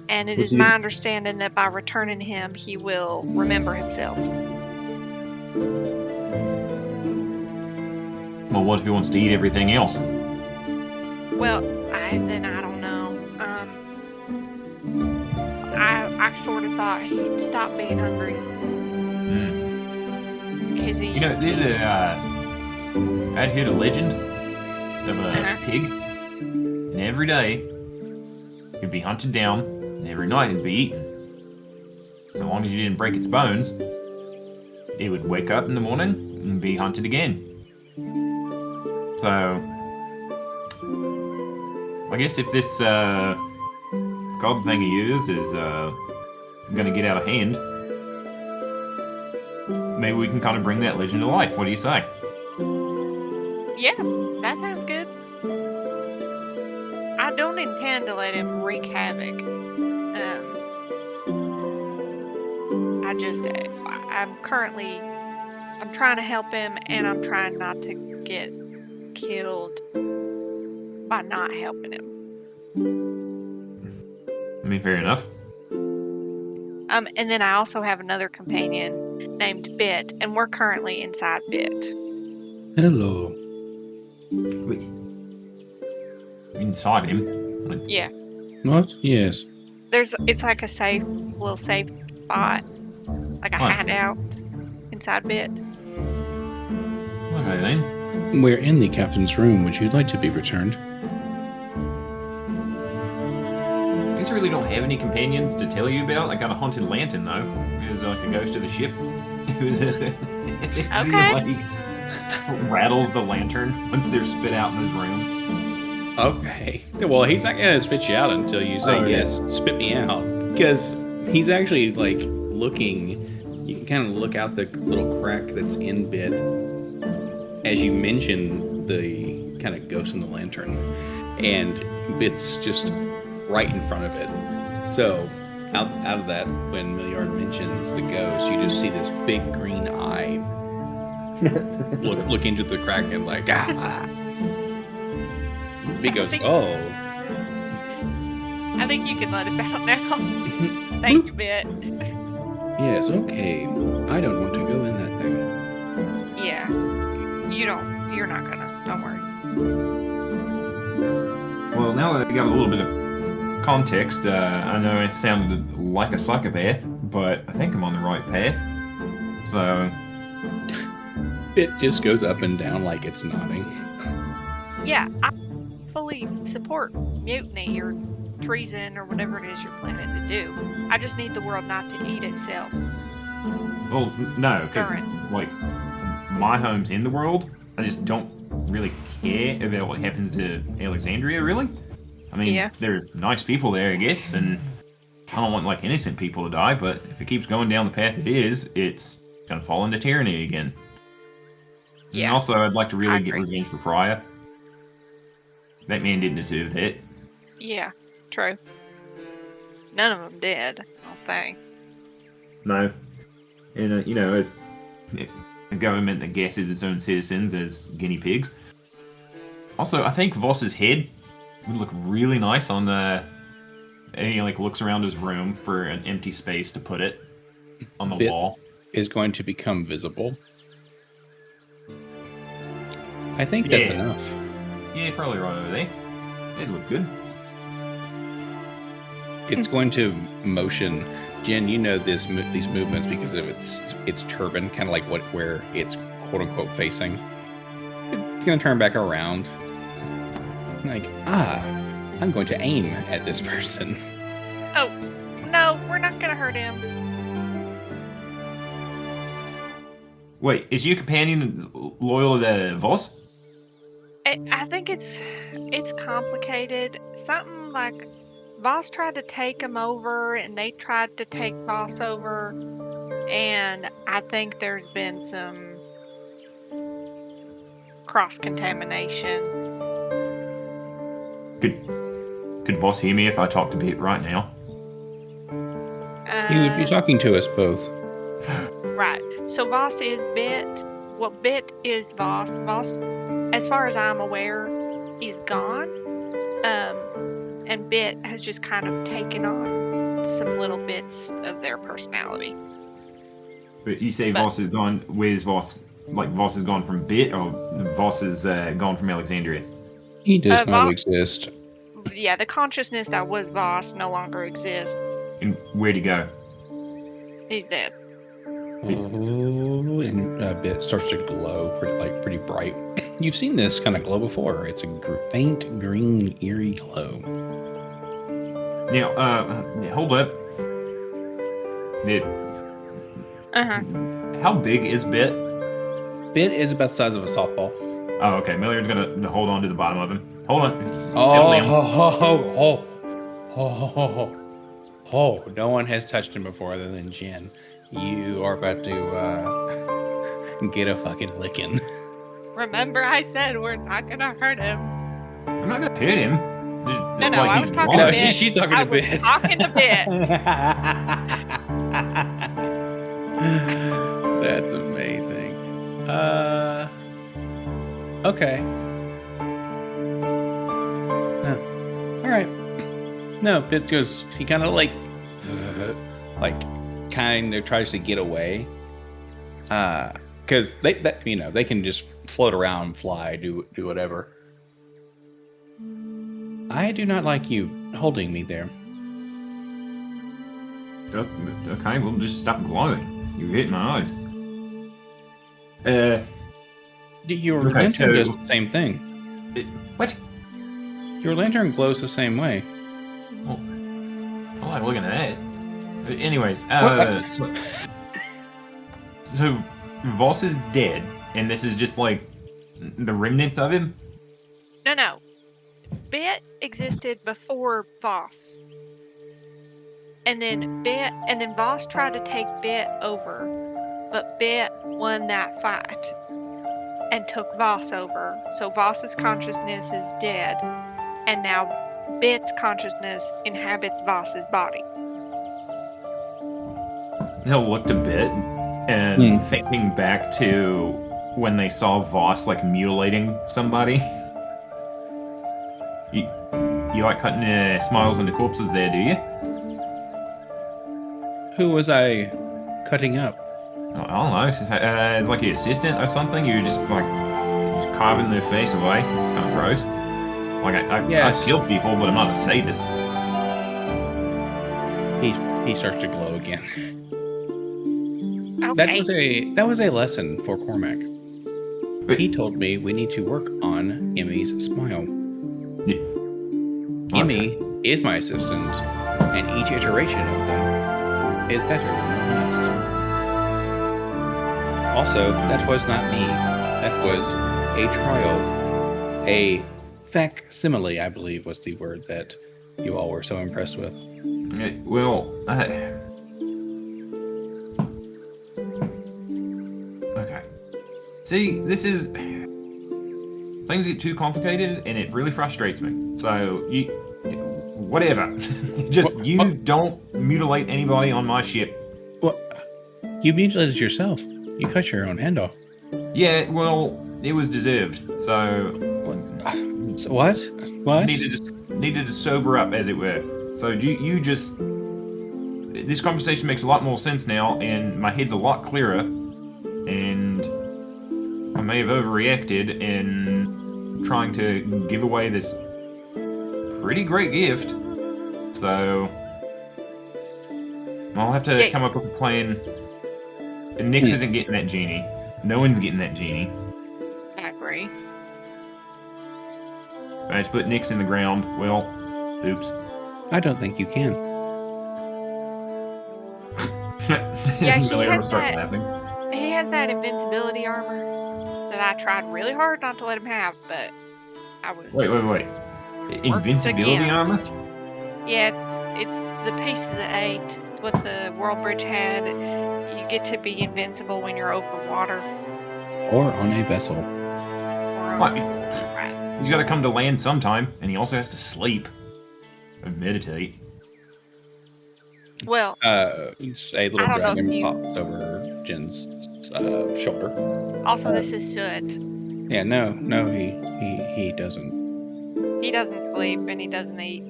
B: And it is my understanding that by returning him, he will remember himself.
C: Well, what if he wants to eat everything else?
B: Well, I don't know. I sort of thought he'd stop being hungry. Cause he,
C: You know, there's I'd heard a legend of a pig, and every day he'd be hunted down, and every night he'd be eaten. So long as you didn't break its bones, it would wake up in the morning and be hunted again. So, I guess if this god thing he is gonna get out of hand, maybe we can kind of bring that legend to life. What do you say?
B: Yeah, that sounds good. I don't intend to let him wreak havoc. I'm trying to help him, and I'm trying not to get killed by not helping him.
C: I mean, fair enough.
B: And then I also have another companion named Bit, and we're currently inside Bit.
D: Hello.
C: Wait. Inside him?
B: Yeah.
D: What? Yes.
B: It's like a little safe spot, like a hideout inside Bit.
C: Okay then.
D: We're in the captain's room. Would you like to be returned?
C: I guess I really don't have any companions to tell you about. I got a haunted lantern though. There's like a ghost of the ship.
B: Okay.
C: Like, rattles the lantern once they're spit out in his room.
D: Okay. Well, he's not gonna spit you out until you say yes. Spit me out, because he's actually like looking. You can kind of look out the little crack that's in Bit as you mention the kind of ghost in the lantern, and Bit's just right in front of it. So out of that, when Milliard mentions the ghost, you just see this big green eye look into the crack and like Bit goes, oh.
B: I think you can let it out now. Thank you, Bit.
D: Yes, okay. I don't want to go in that thing.
B: Yeah. You're not gonna. Don't worry.
C: Well, now that I got a little bit of context, I know I sounded like a psychopath, but I think I'm on the right path. So...
D: It just goes up and down like it's nodding.
B: Yeah, I fully support mutiny or treason or whatever it is you're planning to do. I just need the world not to eat itself.
C: Well, no, because, like, my home's in the world. I just don't really care about what happens to Alexandria, really. I mean, there are nice people there, I guess, and I don't want, like, innocent people to die, but if it keeps going down the path it is, it's gonna fall into tyranny again. Yeah. And also, I'd like to really get revenge for Prior. That man didn't deserve that.
B: Yeah, true. None of them did, I don't think.
C: No. And, you know, a government that gasses its own citizens as guinea pigs. Also, I think Voss's head would look really nice on the... And he, like, looks around his room for an empty space to put it on the wall.
D: Is going to become visible. I think that's enough.
C: Yeah, probably right over there. It'd look good.
D: It's going to motion. Jen, you know these movements because of its turban, kind of like where it's quote unquote facing. It's going to turn back around. Like, I'm going to aim at this person.
B: Oh, no, we're not going to hurt him.
C: Wait, is your companion loyal to Voss?
B: I think it's complicated. Something like Voss tried to take him over, and they tried to take Voss over, and I think there's been some cross-contamination.
C: Could Voss hear me if I talk to Bit right now?
D: He would be talking to us both.
B: Right. So Voss is Bit. Well, Bit is Voss. Voss, as far as I'm aware, is gone. And Bit has just kind of taken on some little bits of their personality.
C: But you say Voss is gone. Where's Voss? Like Voss is gone from Bit, or Voss is gone from Alexandria?
D: He does not exist.
B: Yeah, the consciousness that was Voss no longer exists.
C: And where'd he go?
B: He's dead.
D: Oh, and a Bit starts to glow pretty bright. You've seen this kind of glow before. It's a faint green, eerie glow.
C: Now, hold up. How big is Bit?
D: Bit is about the size of a softball.
C: Oh, okay. Milliard's gonna hold on to the bottom of him. Hold on.
D: Oh, no one has touched him before other than Jen. You are about to get a fucking licking.
B: Remember, I said we're not gonna hurt him.
C: I'm not gonna hit him. Just,
B: No,
C: like,
B: I
C: he's
B: was talking
D: No,
B: to
C: lost.
B: Bit.
D: she's talking
B: I
D: to
B: was
D: Bit.
B: talking to Bit.
D: That's amazing. Okay. All right. No, Bit goes. He kind of like kind of tries to get away. Because they can just float around, fly, do whatever. I do not like you holding me there.
C: Okay, we'll just stop glowing. You hit my eyes.
D: Your
C: Okay,
D: lantern
C: so-
D: does the same thing.
C: What?
D: Your lantern glows the same way.
C: Oh, I like looking at that. Anyways, so Voss is dead, and this is just like the remnants of him.
B: No. Bit existed before Voss. And then Voss tried to take Bit over, but Bit won that fight and took Voss over. So Voss's consciousness is dead, and now Bit's consciousness inhabits Voss's body.
C: He'll look a bit, and thinking back to when they saw Voss like mutilating somebody. You like cutting smiles into corpses there, do you?
D: Who was I cutting up?
C: I don't know. It's like your assistant or something. You're just carving their face away. It's kind of gross. Like I kill people, but I'm not a sadist.
D: He starts to glow again.
B: Okay.
D: That was a lesson for Cormac. He told me we need to work on Ymae's smile.
C: Yeah.
D: Ymae is my assistant, and each iteration of them is better than the last. Also, that was not me. That was a trial. A facsimile, I believe, was the word that you all were so impressed with.
C: Okay. See, this is... Things get too complicated, and it really frustrates me. So, whatever. Don't mutilate anybody on my ship.
D: Well, you mutilated yourself. You cut your own hand off.
C: Yeah, well, it was deserved. So...
D: What? What?
C: Needed to sober up, as it were. So you just... This conversation makes a lot more sense now, and my head's a lot clearer, and I may have overreacted in trying to give away this pretty great gift. So I'll have to come up with a plan. And Nyx isn't getting that genie. No one's getting that genie.
B: I agree.
C: I just put Nyx in the ground. Well, oops.
D: I don't think you can.
B: Yeah, he
C: Milliard will
B: has
C: start
B: that.
C: laughing.
B: He has that invincibility armor that I tried really hard not to let him have, but I was.
C: Wait. Invincibility armor?
B: Yeah, it's the pieces of 8. It's what the World Bridge had. You get to be invincible when you're over water.
D: Or on a vessel.
C: What? He's got to come to land sometime, and he also has to sleep and meditate.
B: Well,
D: A little
B: I don't know if
D: dragon
B: you-
D: pops over Jin's shoulder.
B: also this is soot.
D: Yeah, no, he doesn't.
B: He doesn't sleep and he doesn't eat.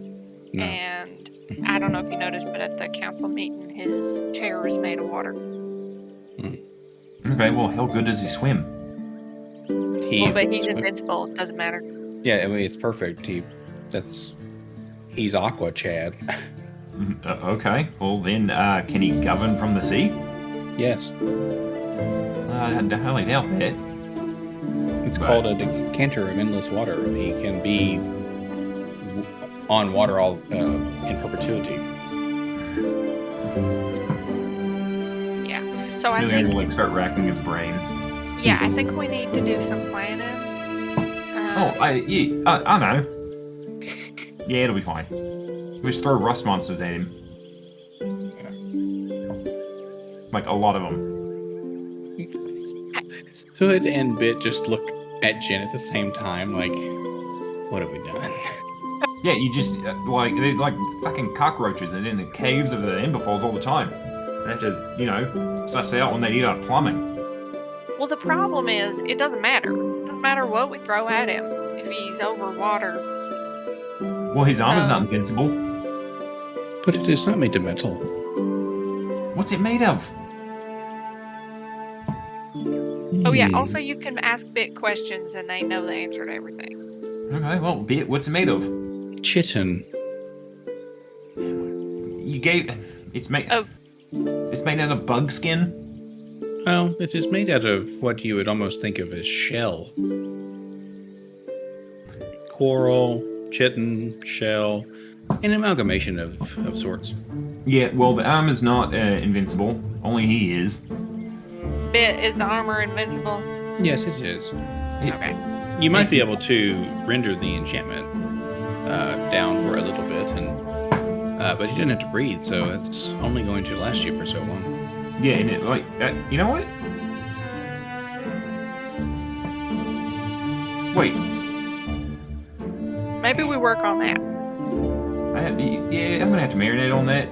D: No.
B: And I don't know if you noticed, but at the council meeting, his chair was made of water.
C: Okay, well, how good does he swim?
B: But he's invincible. It doesn't matter.
D: Yeah, I mean it's perfect. He's Aqua Chad.
C: Okay, well then, can he govern from the sea?
D: Yes,
C: I highly doubt that.
D: it's called a decanter of endless water. He can be on water all in perpetuity.
B: Yeah. So I
C: Milliard
B: think,
C: will start racking his brain.
B: yeah, I think we need to do some planning.
C: I know. Yeah, it'll be fine. We just throw rust monsters at him. Like, a lot of them.
D: Hood and Bit just look at Jen at the same time, like, what have we done?
C: Yeah, you just, they're like fucking cockroaches and in the caves of the Emberfalls all the time. They have to, suss out when they need our plumbing.
B: Well, the problem is, it doesn't matter. It doesn't matter what we throw at him if he's over water.
C: Well, his armor's not invincible.
D: But it is not made of metal.
C: What's it made of?
B: Oh yeah, also you can ask Bit questions and they know the answer to everything.
C: Okay, well, Bit, what's it made of?
D: Chitin.
C: It's made out of bug skin?
D: Well, it is made out of what you would almost think of as shell. Coral, chitin, shell, an amalgamation of sorts.
C: Yeah, well, the armor's not invincible. Only he is.
B: Bit, is the armor invincible?
D: Yes, it is.
B: Okay.
D: You might be able to render the enchantment down for a little bit, but you didn't have to breathe, so it's only going to last you for so long.
C: Yeah, and you know what? Wait.
B: Maybe we work on that.
C: I'm gonna have to marinate on that.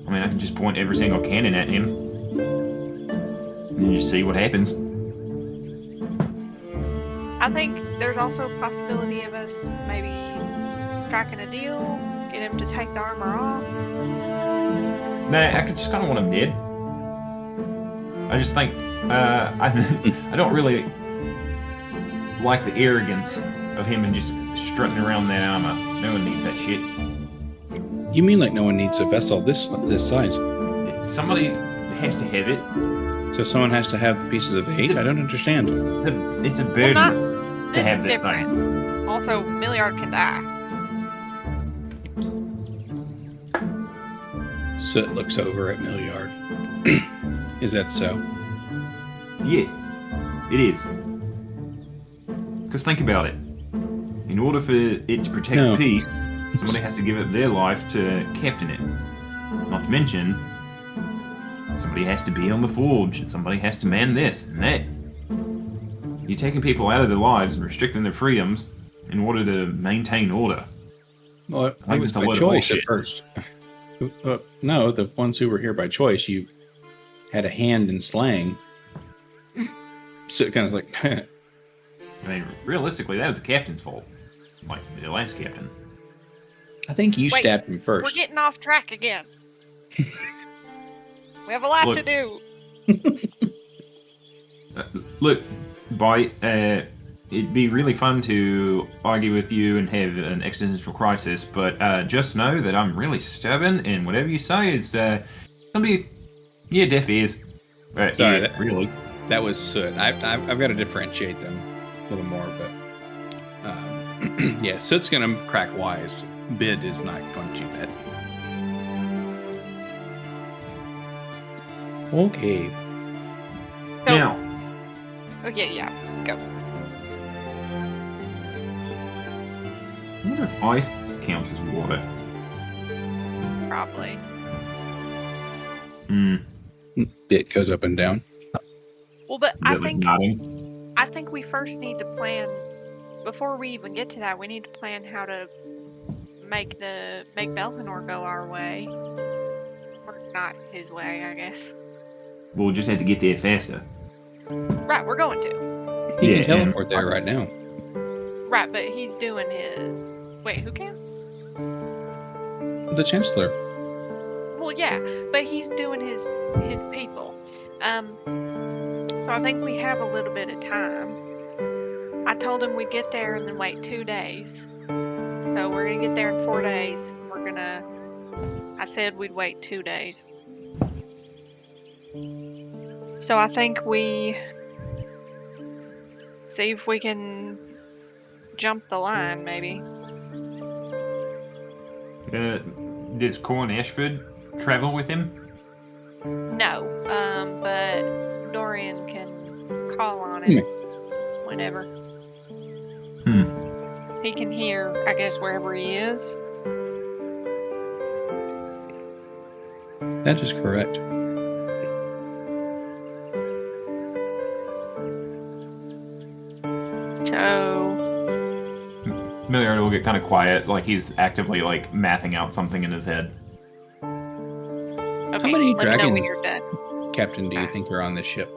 C: I can just point every single cannon at him, and then just see what happens.
B: I think there's also a possibility of us maybe striking a deal, get him to take the armor off.
C: Nah, I just kind of want him dead. I just think I don't really like the arrogance of him and just strutting around that armor. No one needs that shit.
D: You mean like no one needs a vessel this size?
C: Somebody has to have it.
D: So someone has to have the pieces of 8? I don't understand.
C: It's a burden to
B: This
C: have
B: is
C: this
B: different.
C: thing.
B: Also, Milliard can die.
D: Soot looks over at Milliard. Is that so?
C: Yeah, it is. Because think about it. In order for it to protect peace, somebody has to give up their life to captain it. Not to mention, somebody has to be on the forge, and somebody has to man this and that. You're taking people out of their lives and restricting their freedoms in order to maintain order.
D: Well,
C: I think
D: it was
C: it's a
D: by
C: load of
D: choice at
C: bullshit.
D: first. No, the ones who were here by choice, you had a hand in slaying. So it kind of was like,
C: Realistically, that was the captain's fault. Like, the last captain.
D: I think you
B: Wait,
D: stabbed him
B: We're
D: first.
B: getting off track again. We have a lot
C: Look.
B: to do.
C: Look, Bite, it'd be really fun to argue with you and have an existential crisis, but just know that I'm really stubborn, and whatever you say is gonna be deaf ears.
D: Sorry,
C: really.
D: That was Soot. I've got to differentiate them a little more, but yeah, Soot's gonna crack wise. Bid is not going to do that. Okay.
B: So,
C: Now,
B: yeah, go.
C: I wonder if ice counts as water.
B: Probably.
D: It goes up and down.
B: Well, but
C: Is
B: I
C: that like
B: think
C: nodding?
B: we first need to plan, before we even get to that, we need to plan how to make Belthanor go our way. Or not his way, I guess.
C: We'll just have to get there faster.
B: Right, we're going to.
D: He
C: Yeah,
D: can teleport there right now.
B: Right, but he's doing his... Wait, who can?
D: The Chancellor.
B: Well, yeah, but he's doing his people. So I think we have a little bit of time. I told him we'd get there and then wait 2 days. So we're gonna get there in 4 days. I said we'd wait 2 days. So I think we see if we can jump the line, maybe.
C: Does Corn Ashford travel with him?
B: No, but Dorian can call on him whenever. He can hear, I guess, wherever he is.
D: That is correct.
B: So,
C: Milliard will get kind of quiet, like he's actively like mathing out something in his head.
B: okay,
D: How many
B: let me know when
D: dragons,
B: you're done.
D: Captain, do you think are on this ship?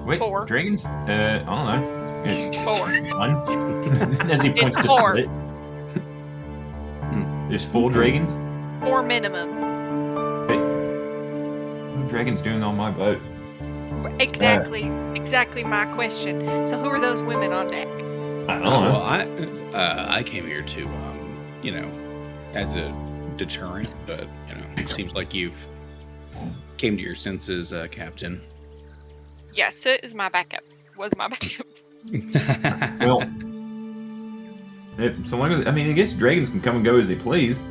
C: Wait,
B: 4.
C: dragons? I don't know. It's
B: 4.
C: one. As he points to
B: 4.
C: Slit. There's 4 dragons?
B: 4 minimum.
C: Hey, what are dragons doing on my boat?
B: Exactly my question. So who are those women on deck?
C: I don't know.
D: Well, I came here to, as a deterrent, but it seems like you've came to your senses, Captain.
B: Yes, Soot is my backup. Was my backup.
C: Well, so long as, I mean, I guess dragons can come and go as they please.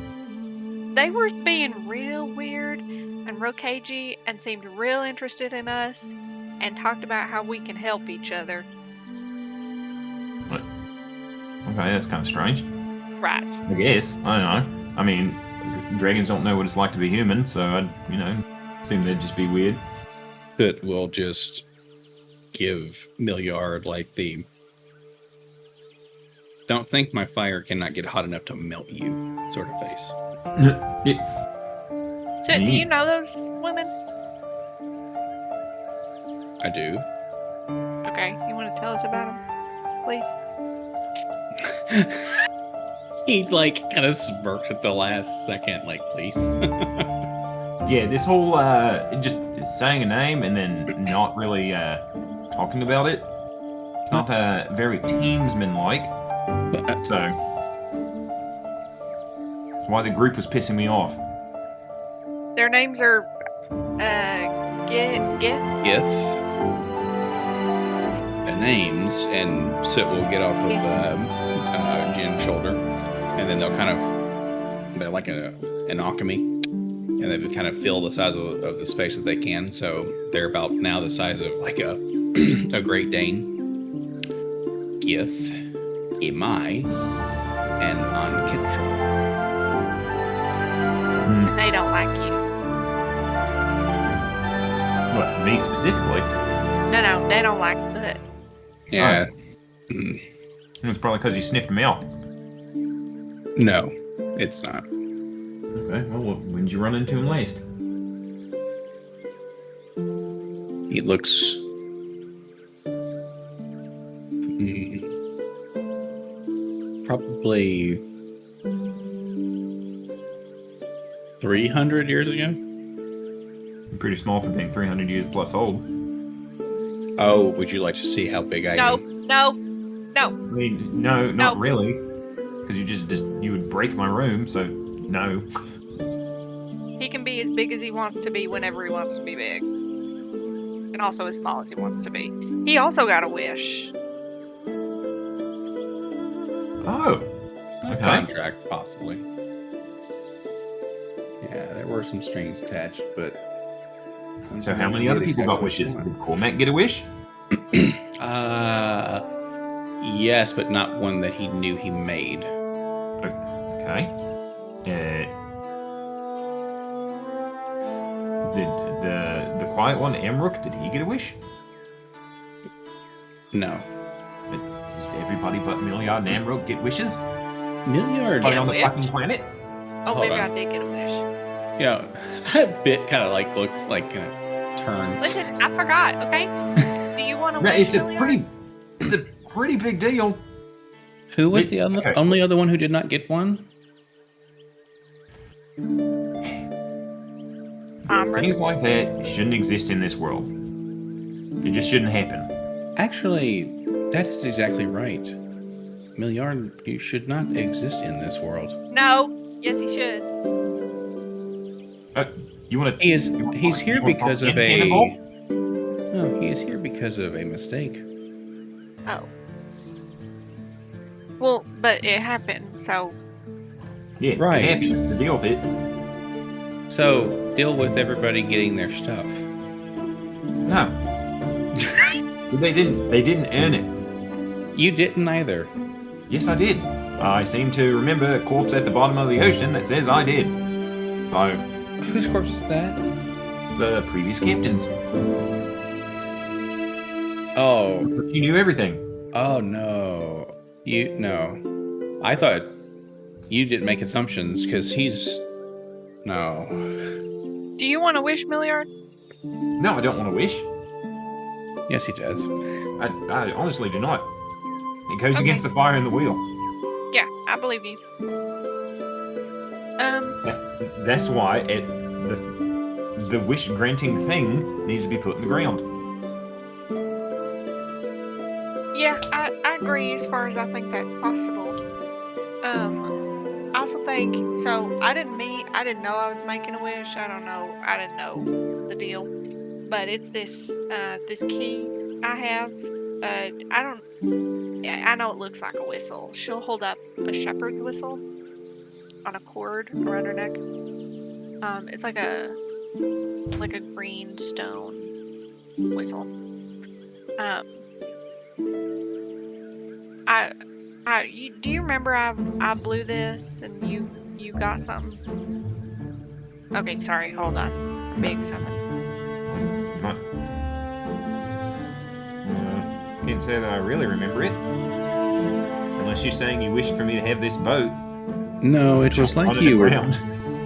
B: They were being real weird and real cagey and seemed real interested in us and talked about how we can help each other.
C: Okay, that's kind of strange.
B: Right.
C: I guess. I don't know. I mean, dragons don't know what it's like to be human, so I'd, assume they'd just be weird.
D: That will just give Milliard like the "don't think my fire cannot get hot enough to melt you" sort of face.
B: So, do you know those women?
D: I do.
B: Okay, you want to tell us about them, please?
D: He kind of smirks at the last second, like, please.
C: Yeah, this whole just saying a name and then not really talking about it. It's not very teamsman-like. So that's why the group was pissing me off.
B: Their names are
D: Gith. The names, and Sit will get off of Jin's shoulder, and then they're like an alchemy, and they kind of fill the size of the space that they can. So they're about now the size of like a Great Dane. Gith, Ymae, and Ankitra.
B: and they don't like you.
C: What, me specifically?
B: No, they don't like Soot.
D: Yeah.
C: It's probably because you sniffed me out.
D: No, it's not.
C: Okay, well, when did you run into him last?
D: He looks. Probably 300 years ago.
C: Pretty small for being 300 years plus old.
D: Oh, would you like to see how big I am?
B: No.
C: I mean, no, not really. Because you would break my room, so no.
B: He can be as big as he wants to be whenever he wants to be big. And also as small as he wants to be. He also got a wish.
C: Oh.
D: A
C: Okay.
D: contract, possibly. Yeah, there were some strings attached, but.
C: So how many other people got wishes? Did Cormac get a wish?
D: Yes, but not one that he knew he made.
C: Okay. Did the quiet one, Amrook, did he get a wish?
D: No.
C: Does everybody but Milliard and Amrook get wishes?
D: Milliard.
C: On the
B: wish?
C: fucking planet?
B: Oh,
D: Hold
B: maybe
D: on.
B: I did get a wish.
D: Yeah, that bit kind of like looked like turns.
B: Listen, I forgot, okay? Do you want to
C: No,
B: wish?
C: it's a
B: Milliard?
C: pretty big deal.
D: Who was
C: It's-
D: the
C: okay.
D: only other one who did not get one?
C: Things like that shouldn't exist in this world. It just shouldn't happen.
D: Actually, that is exactly right. Milliard, you should not exist in this world.
B: No. Yes, he should.
C: You want to?
D: He's here because of a.
C: Cannonball?
D: No, he is here because of a mistake.
B: Oh. Well, but it happened, so
C: Yeah,
D: Right.
C: happy to deal with it.
D: So deal with everybody getting their stuff.
C: No. They didn't earn it.
D: You didn't either.
C: Yes, I did. I seem to remember a corpse at the bottom of the ocean that says I did. So,
D: Whose corpse is that?
C: it's the previous captains.
D: Oh,
C: But you knew everything.
D: Oh no, no. I thought you didn't make assumptions because he's no.
B: Do you want to wish, Milliard?
C: No, I don't want to wish.
D: Yes, he does.
C: I honestly do not. It goes
B: Okay.
C: against the fire and the wheel.
B: Yeah, I believe you.
C: That's why the wish granting thing needs to be put in the ground.
B: Yeah, I agree as far as I think that's possible. I also think so. I didn't know I was making a wish. I didn't know the deal. But it's this key I have. I know it looks like a whistle. She'll hold up a shepherd's whistle on a cord around her neck. It's like a green stone whistle. Do you remember I blew this and you got something? Okay, sorry, hold on. Big something.
C: Can't say that I really remember it. Unless you're saying you wished for me to have this boat.
D: No, it was like you were.
C: Ground.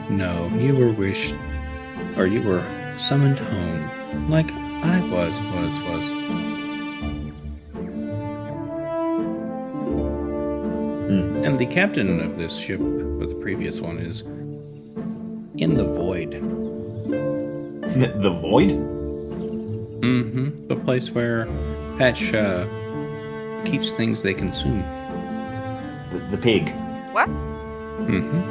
D: No, you were wished, or you were summoned home, like I was. And the captain of this ship, or the previous one, is in the void.
C: The void?
D: Mm-hmm. The place where Patch keeps things they consume.
C: The pig.
B: What?
D: Mm-hmm.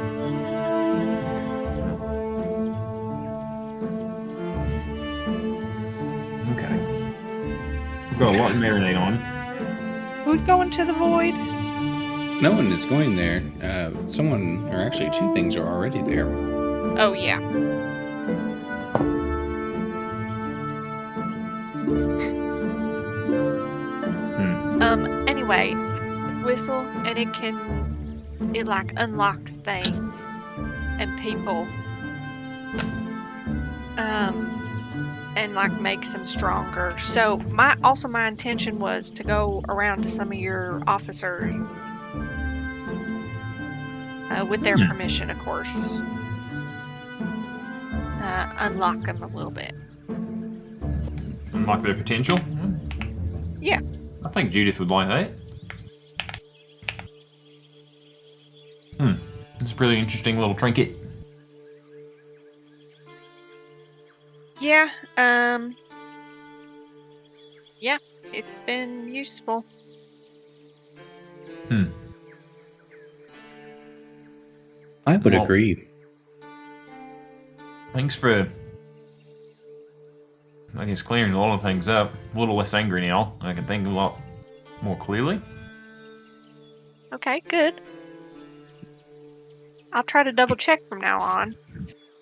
C: Okay. We've got a lot to marinate on.
B: Who's going to the void?
D: No one is going there. Someone, or actually two things are already there.
B: Oh yeah. Anyway, whistle, and it like unlocks things and people. And like makes them stronger. So my intention was to go around to some of your officers with their permission, of course. Unlock them a little bit.
C: Unlock their potential?
B: Yeah.
C: I think Judith would like that. It's a really interesting little trinket.
B: Yeah. Yeah, it's been useful.
D: I would agree.
C: Thanks for, I guess, clearing a lot of things up. A little less angry now. I can think a lot more clearly.
B: Okay, good. I'll try to double check from now on.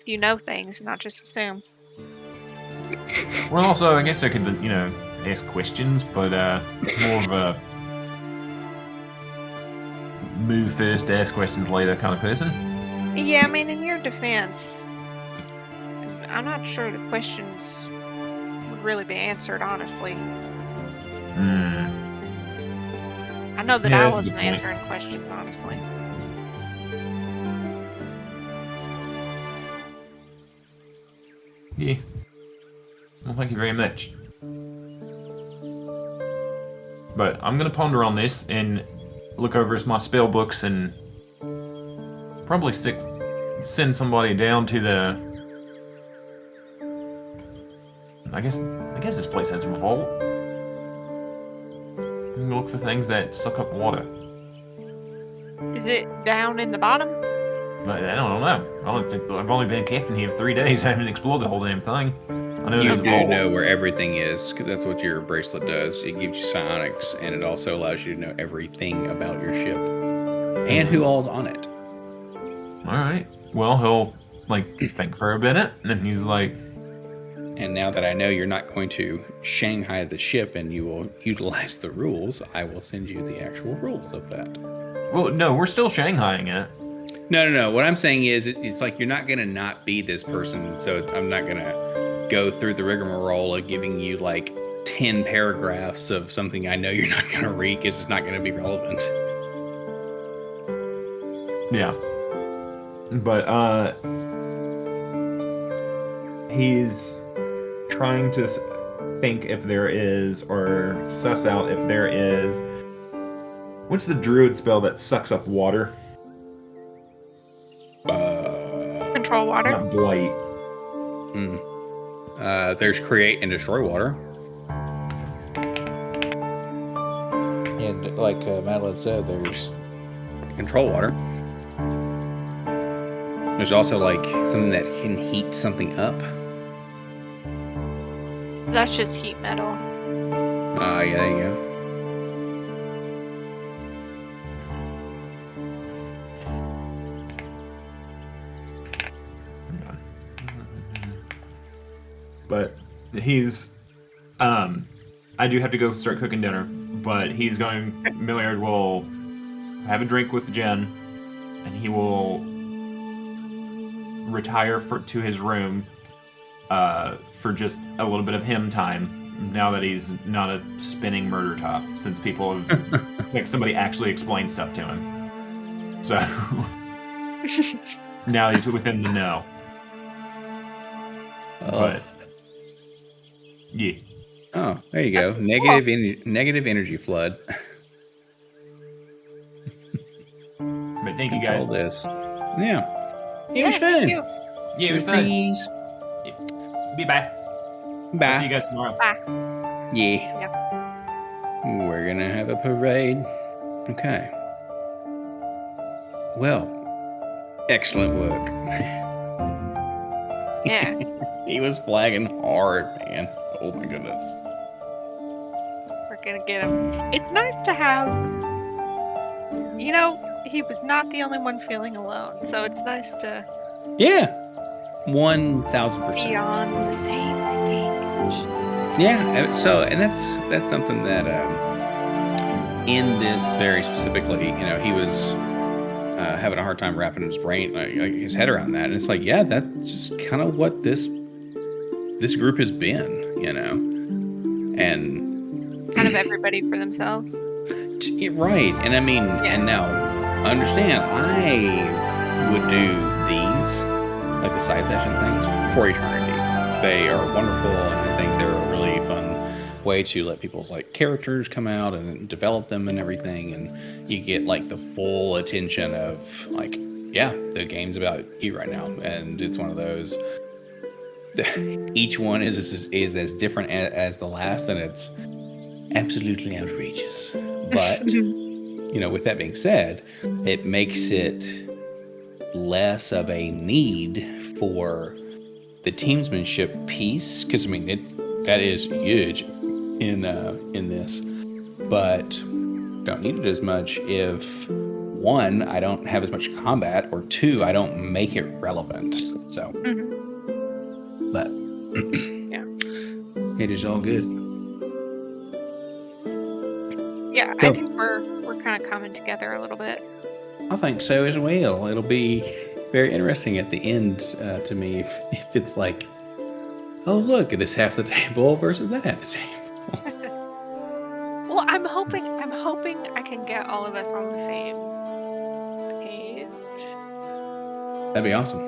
B: You know things, not just assume.
C: Well, also, I guess I could, ask questions, but more of a move first, ask questions later kind of person.
B: Yeah, I mean, in your defense, I'm not sure the questions would really be answered, honestly. I know that I wasn't answering questions, honestly.
C: Yeah. Well, thank you very much. But I'm going to ponder on this and look over my spell books and probably send somebody down to the... I guess this place has a vault. I'm gonna look for things that suck up water.
B: Is it down in the bottom?
C: But I don't know. I've only been captain here for 3 days. I haven't explored the whole damn thing. I know
D: You
C: there's a
D: do
C: vault.
D: know where everything is, because that's what your bracelet does. It gives you psionics, and it also allows you to know everything about your ship and who all's on it.
C: All right. Well, he'll think for a minute, and then he's like,
D: And now that I know you're not going to Shanghai the ship and you will utilize the rules, I will send you the actual rules of that.
C: "Well, no, we're still Shanghaiing it."
D: No. What I'm saying is, it's like you're not going to not be this person, so I'm not going to go through the rigmarole of giving you 10 paragraphs of something I know you're not going to read because it's not going to be relevant.
C: Yeah. But he's trying to think if there is, or suss out if there is. What's the druid spell that sucks up water?
B: Control water.
C: Not blight.
D: There's create and destroy water. And like Madeline said, there's control water. There's also like something that can heat something up.
B: That's just heat metal.
D: Yeah, there you go.
C: But he's, I do have to go start cooking dinner, but he's going, Milliard will have a drink with Jen, and he will retire to his room, for just a little bit of him time, now that he's not a spinning murder top, since people have, like, somebody actually explained stuff to him. So, now he's within the know. But, yeah.
D: Oh, there you go. Negative energy flood.
C: But thank you guys.
D: Control this. Yeah. It was
B: thank
D: fun.
B: you.
C: Yeah, it was fun.
D: Please.
C: Be back.
D: Bye.
C: I'll see you guys tomorrow.
B: Bye.
D: Yeah.
B: Yep.
D: We're gonna have a parade. Okay. Well, excellent work.
B: Yeah.
D: He was flagging hard, man. Oh my goodness.
B: We're gonna get him. It's nice to have. You know, he was not the only one feeling alone, so it's nice to
D: Yeah. 1,000%.
B: be on the same page.
D: Yeah. So, and that's something that in this very specifically, he was having a hard time wrapping his brain, like his head around that, and it's like, yeah, that's just kind of what this group has been, and
B: Kind of everybody for themselves.
D: right. And I mean, and now understand, I would do these, like the side session things, for eternity. They are wonderful, and I think they're a really fun way to let people's like characters come out and develop them and everything, and you get like the full attention of like, yeah, the game's about you right now, and it's one of those. Each one is as different as the last, and it's absolutely outrageous. But with that being said, it makes it less of a need for the teamsmanship piece, because I mean that is huge in this, but don't need it as much if one, I don't have as much combat, or two, I don't make it relevant. So, but
B: Yeah.
D: it is all good.
B: Yeah,
D: So-
B: I think we're kind of coming together a little bit.
D: I think so as well. It'll be very interesting at the end to me if it's like, oh look, this half the table versus that half the table.
B: Well, I'm hoping I can get all of us on the same page,
D: That'd be awesome.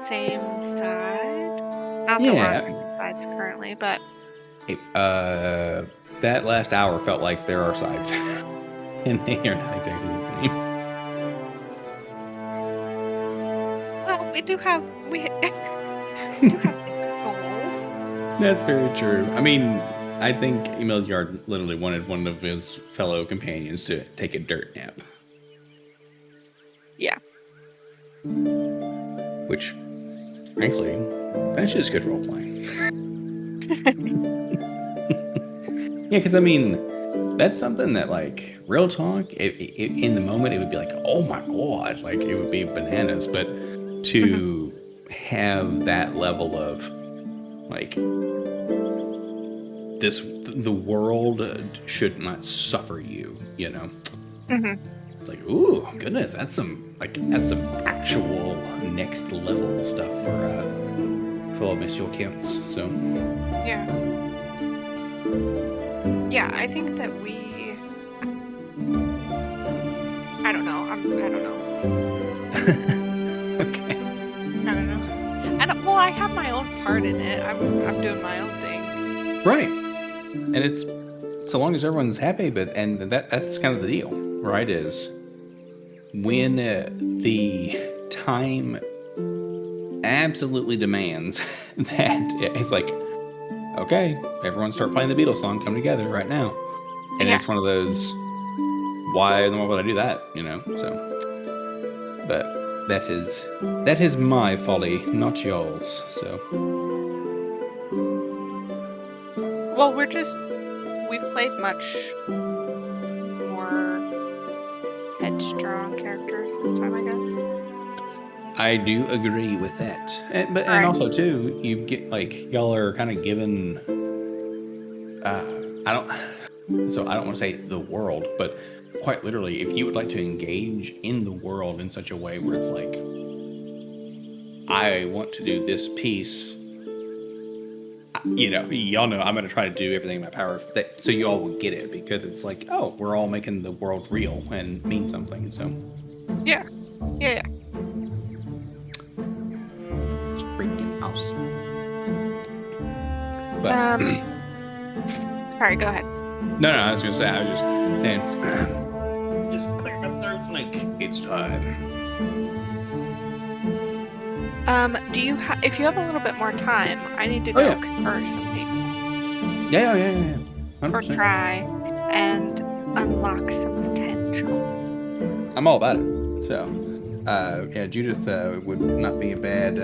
B: same side. Not that
D: Yeah.
B: we're on different sides currently, but
D: Hey, that last hour felt like there are sides, and they are not exactly the same.
B: well, we do have different goals.
D: That's very true. I mean, I think Milliard literally wanted one of his fellow companions to take a dirt nap.
B: Yeah.
D: Which, frankly, that's just good role playing. Yeah, because I mean, that's something that, like, real talk, in the moment, it would be like, oh my god, like, it would be bananas. But to have that level of, like, the world should not suffer you,
B: Mhm.
D: It's like, ooh, goodness, that's some actual next level stuff for Monsieur Counts. So
B: Yeah. Yeah, I think that I don't know. I don't know.
D: Okay.
B: I don't know. Well, I have my own part in it. I'm doing my own thing.
D: Right. And it's so long as everyone's happy, and that's kind of the deal, right? Is when the time absolutely demands that it's like, okay, everyone start playing the Beatles song, come together right now. And
B: Yeah.
D: it's one of those, why in the world would I do that? So, but that is my folly, not yours. So,
B: Well, we've played much more headstrong characters this time, I guess.
D: I do agree with that. And
B: Right.
D: also too, you get y'all are kind of given, I don't want to say the world, but quite literally, if you would like to engage in the world in such a way where it's like, I want to do this piece, y'all know I'm going to try to do everything in my power so you all will get it, because it's like, oh, we're all making the world real and mean something. So
B: Yeah.
D: it's freaking awesome. But
B: sorry, go ahead.
D: no, I was going to say, I was just saying, just clear my throat, it's time.
B: If you have a little bit more time, I need to go convert some people.
D: Yeah. 100%.
B: Or try and unlock some potential.
D: I'm all about it. So, yeah, Judith would not be a bad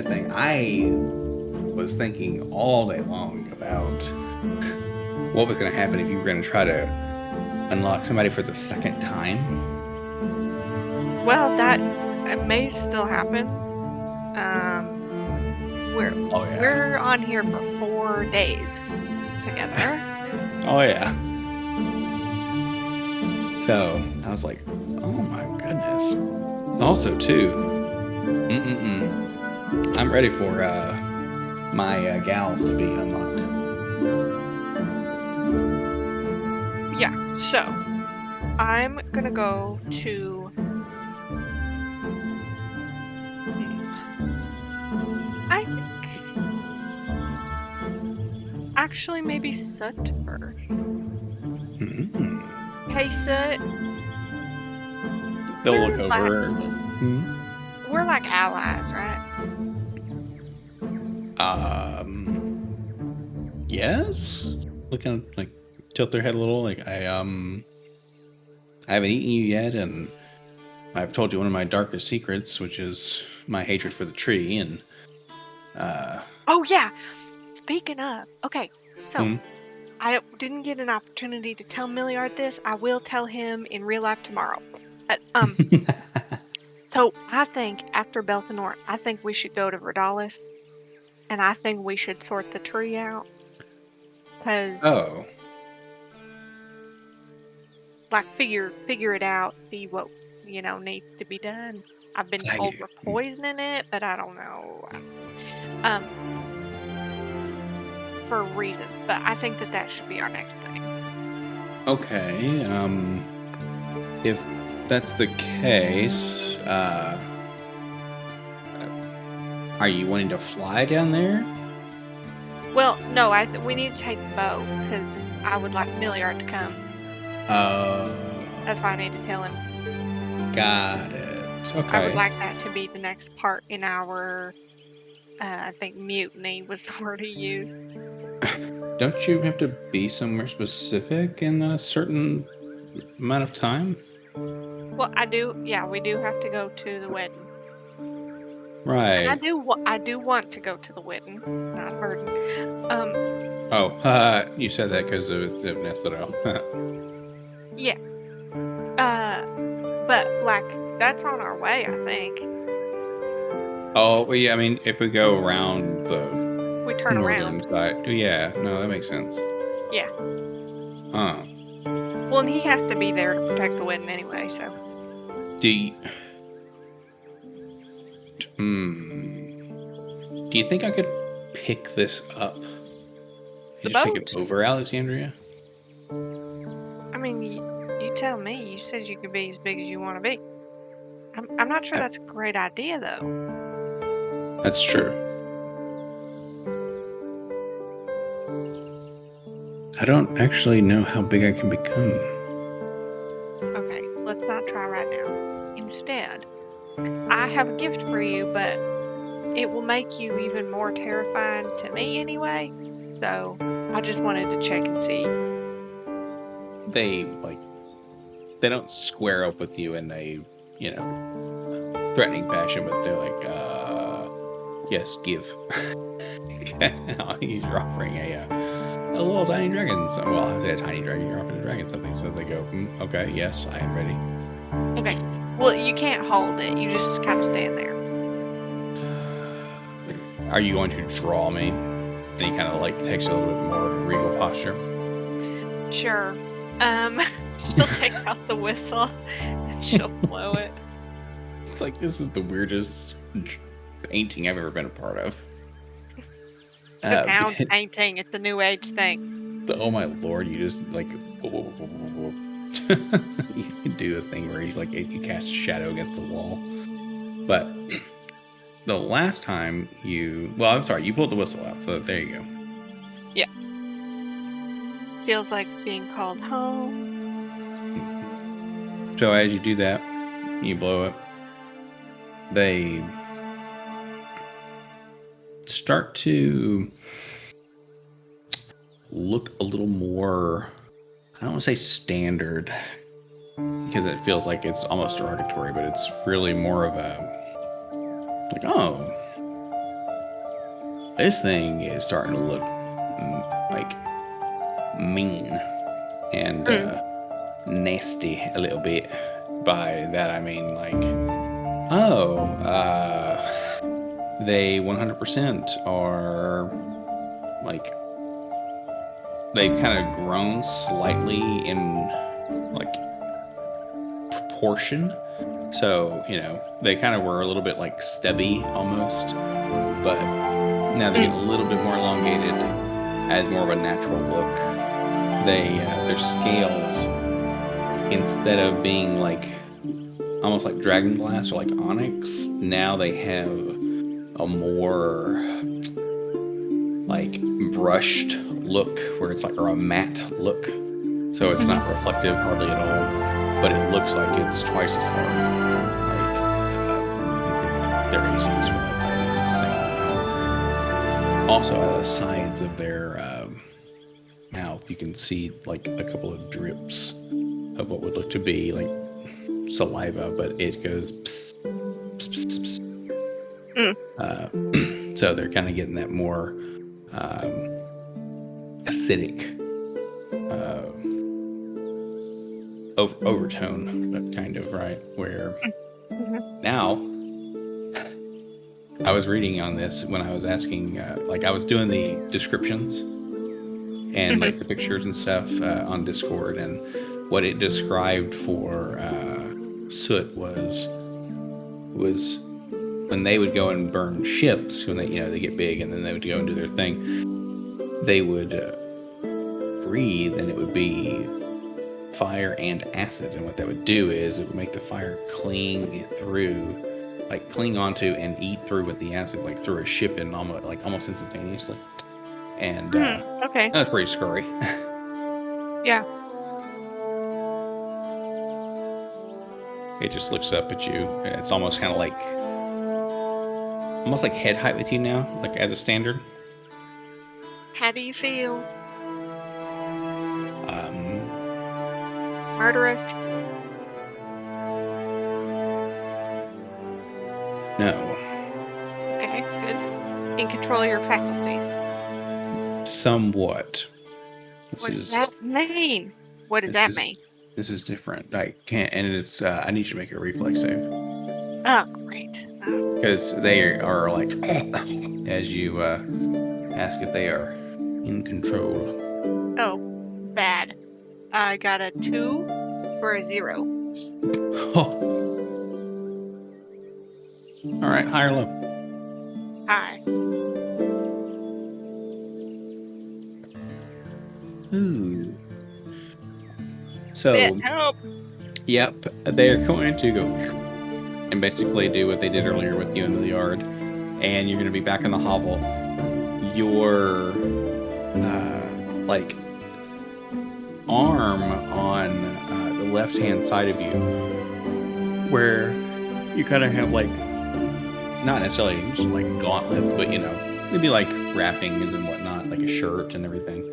D: thing. I was thinking all day long about what was going to happen if you were going to try to unlock somebody for the second time.
B: Well, that may still happen. We're on here for 4 days together.
D: Oh yeah. So I was like, oh my goodness. Also too, I'm ready for my gals to be unlocked.
B: Yeah. So I'm gonna go to. I think actually maybe Soot first. Hey Soot.
D: They'll look over.
B: We're like allies, right?
D: Yes. Looking tilt their head a little. I haven't eaten you yet, and I've told you one of my darkest secrets, which is my hatred for the tree, and
B: Oh yeah. Speaking of, okay, so
D: Hmm?
B: I didn't get an opportunity to tell Milliard this. I will tell him in real life tomorrow. But so I think after Beltanor, I think we should go to Verdalis, and I think we should sort the tree out, because figure it out, see what needs to be done. I've been told we're poisoning it, but I don't know. For reasons, but I think that should be our next thing.
D: Okay. If that's the case, are you wanting to fly down there?
B: Well, no, we need to take the boat, because I would like Milliard to come. That's why I need to tell him.
D: Got it. Okay.
B: I would like that to be the next part in our, I think mutiny was the word he used.
D: Don't you have to be somewhere specific in a certain amount of time?
B: Well, I do. Yeah, we do have to go to the wedding.
D: Right.
B: And I do want to go to the wedding. Not a burden.
D: You said that because of Nestero.
B: Yeah. But that's on our way, I think.
D: Oh, well, yeah. I mean, if we go around the
B: we turn
D: northern
B: around.
D: side, yeah. No, that makes sense.
B: Yeah.
D: Huh.
B: Well, and he has to be there to protect the wedding anyway, so.
D: Do you think I could pick this up
B: The
D: just take
B: boat?
D: it over Alexandria?
B: I mean, you tell me. You said you could be as big as you want to be. I'm not sure that's a great idea, though.
D: That's true. I don't actually know how big I can become.
B: Okay, let's not try right now. Instead, I have a gift for you, but it will make you even more terrifying to me anyway. So I just wanted to check and see.
D: They don't square up with you in a, threatening fashion, but they're like, yes, give. You're offering a little tiny dragon. So, well, I say a tiny dragon, you're offering a dragon something. So they go, okay, yes, I am ready.
B: Okay. Well, you can't hold it. You just kind of stand there.
D: Are you going to draw me? And he kind of takes a little bit more of a regal posture.
B: Sure. She'll take out the whistle and she'll blow it.
D: It's like, this is the weirdest painting I've ever been a part of.
B: The town painting, it's a new age thing.
D: Oh my lord, you just you can do a thing where he's you cast shadow against the wall. But the last time you pulled the whistle out, so there you go.
B: Yeah. Feels like being called home.
D: So as you do that, you blow it. They start to look a little more, I don't want to say standard, because it feels like it's almost derogatory, but it's really more of a, this thing is starting to look mean and nasty a little bit. By that I mean they 100% are they've kind of grown slightly in proportion. So, they kind of were a little bit stubby almost, but now they're getting a little bit more elongated as more of a natural look. Their scales, instead of being almost like dragon glass or onyx, now they have a more brushed look, where it's or a matte look. So it's not reflective hardly at all, but it looks like it's twice as hard. Their ACs are insane. Also, at the sides of their mouth, you can see a couple of drips of what would look to be saliva, but it goes pss, pss, pss, pss. So they're kind of getting that more acidic overtone, that kind of, right, where now I was reading on this when I was asking, I was doing the descriptions and the pictures and stuff on Discord, and what it described for soot was when they would go and burn ships, when they get big, and then they would go and do their thing, they would breathe, and it would be fire and acid. And what that would do is it would make the fire cling onto and eat through with the acid, through a ship in almost instantaneously. And
B: okay,
D: that's pretty scary.
B: Yeah.
D: It just looks up at you. It's almost kind of almost like head height with you now, as a standard.
B: How do you feel? Murderous?
D: No.
B: Okay, good. In control of your faculties.
D: Somewhat.
B: What does that mean? What does that mean?
D: This is different. I can't, and it's. I need you to make a reflex save.
B: Oh, great.
D: Because they are as you ask if they are in control.
B: Oh, bad. I got a 2 for a 0.
D: Oh. All right, high or low?
B: Hi.
D: Ooh. So,
B: Bit help.
D: yep, they're going to go and basically do what they did earlier with you in Milliard, and you're going to be back in the hovel. Your like arm on the left-hand side of you, where you kind of have like not necessarily just like gauntlets, but you know, maybe like wrappings and whatnot, like a shirt and everything.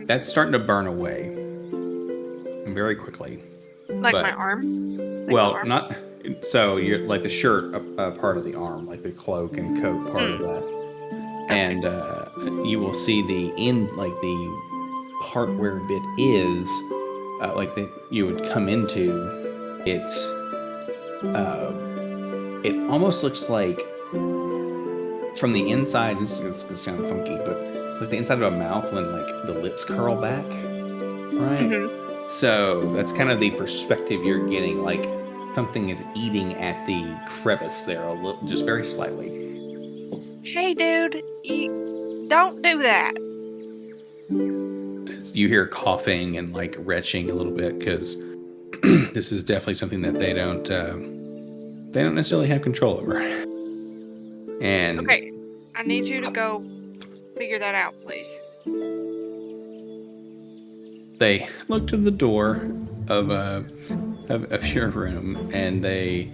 D: That's starting to burn away very quickly.
B: Like
D: But-
B: my arm? Like
D: well,
B: my arm?
D: not so you're like the shirt, a part of the arm, like the cloak and coat part of that, and you will see the like the part where a bit is, like that you would come into. It's it almost looks like from the inside. This is gonna sound funky, but it's like the inside of a mouth when like the lips curl back, right?
B: Mhm.
D: So that's kind of the perspective you're getting, like something is eating at the crevice there a little, just very slightly.
B: Hey, dude, you don't do that.
D: You hear coughing and like retching a little bit because this is definitely something that they don't necessarily have control over. And
B: Okay, I need you to go figure that out, please.
D: they look to the door of your room, and they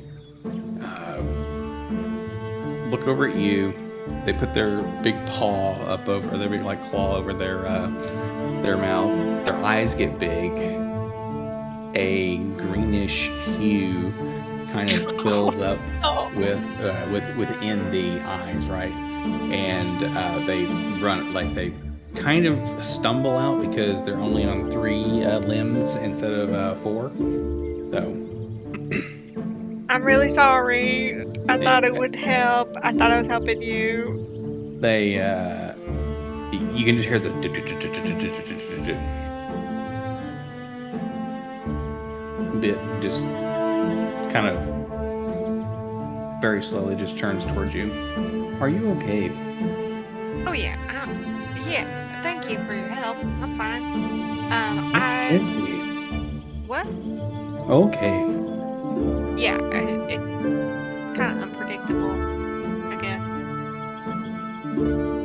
D: look over at you. They put their big paw up over, their big like claw over their mouth. Their eyes get big. A greenish hue kind of fills up
B: Oh.
D: within the eyes, right? And they run, like they kind of stumble out because they're only on 3 limbs instead of 4. So
B: I'm really sorry. I thought it would help. I thought I was helping you.
D: they you can just hear the bit just kind of very slowly just turns towards you. Are you okay?
B: Oh yeah, yeah. Thank you for your help. I'm fine.
D: Okay.
B: What?
D: Okay.
B: Yeah, it's kind of unpredictable, I guess.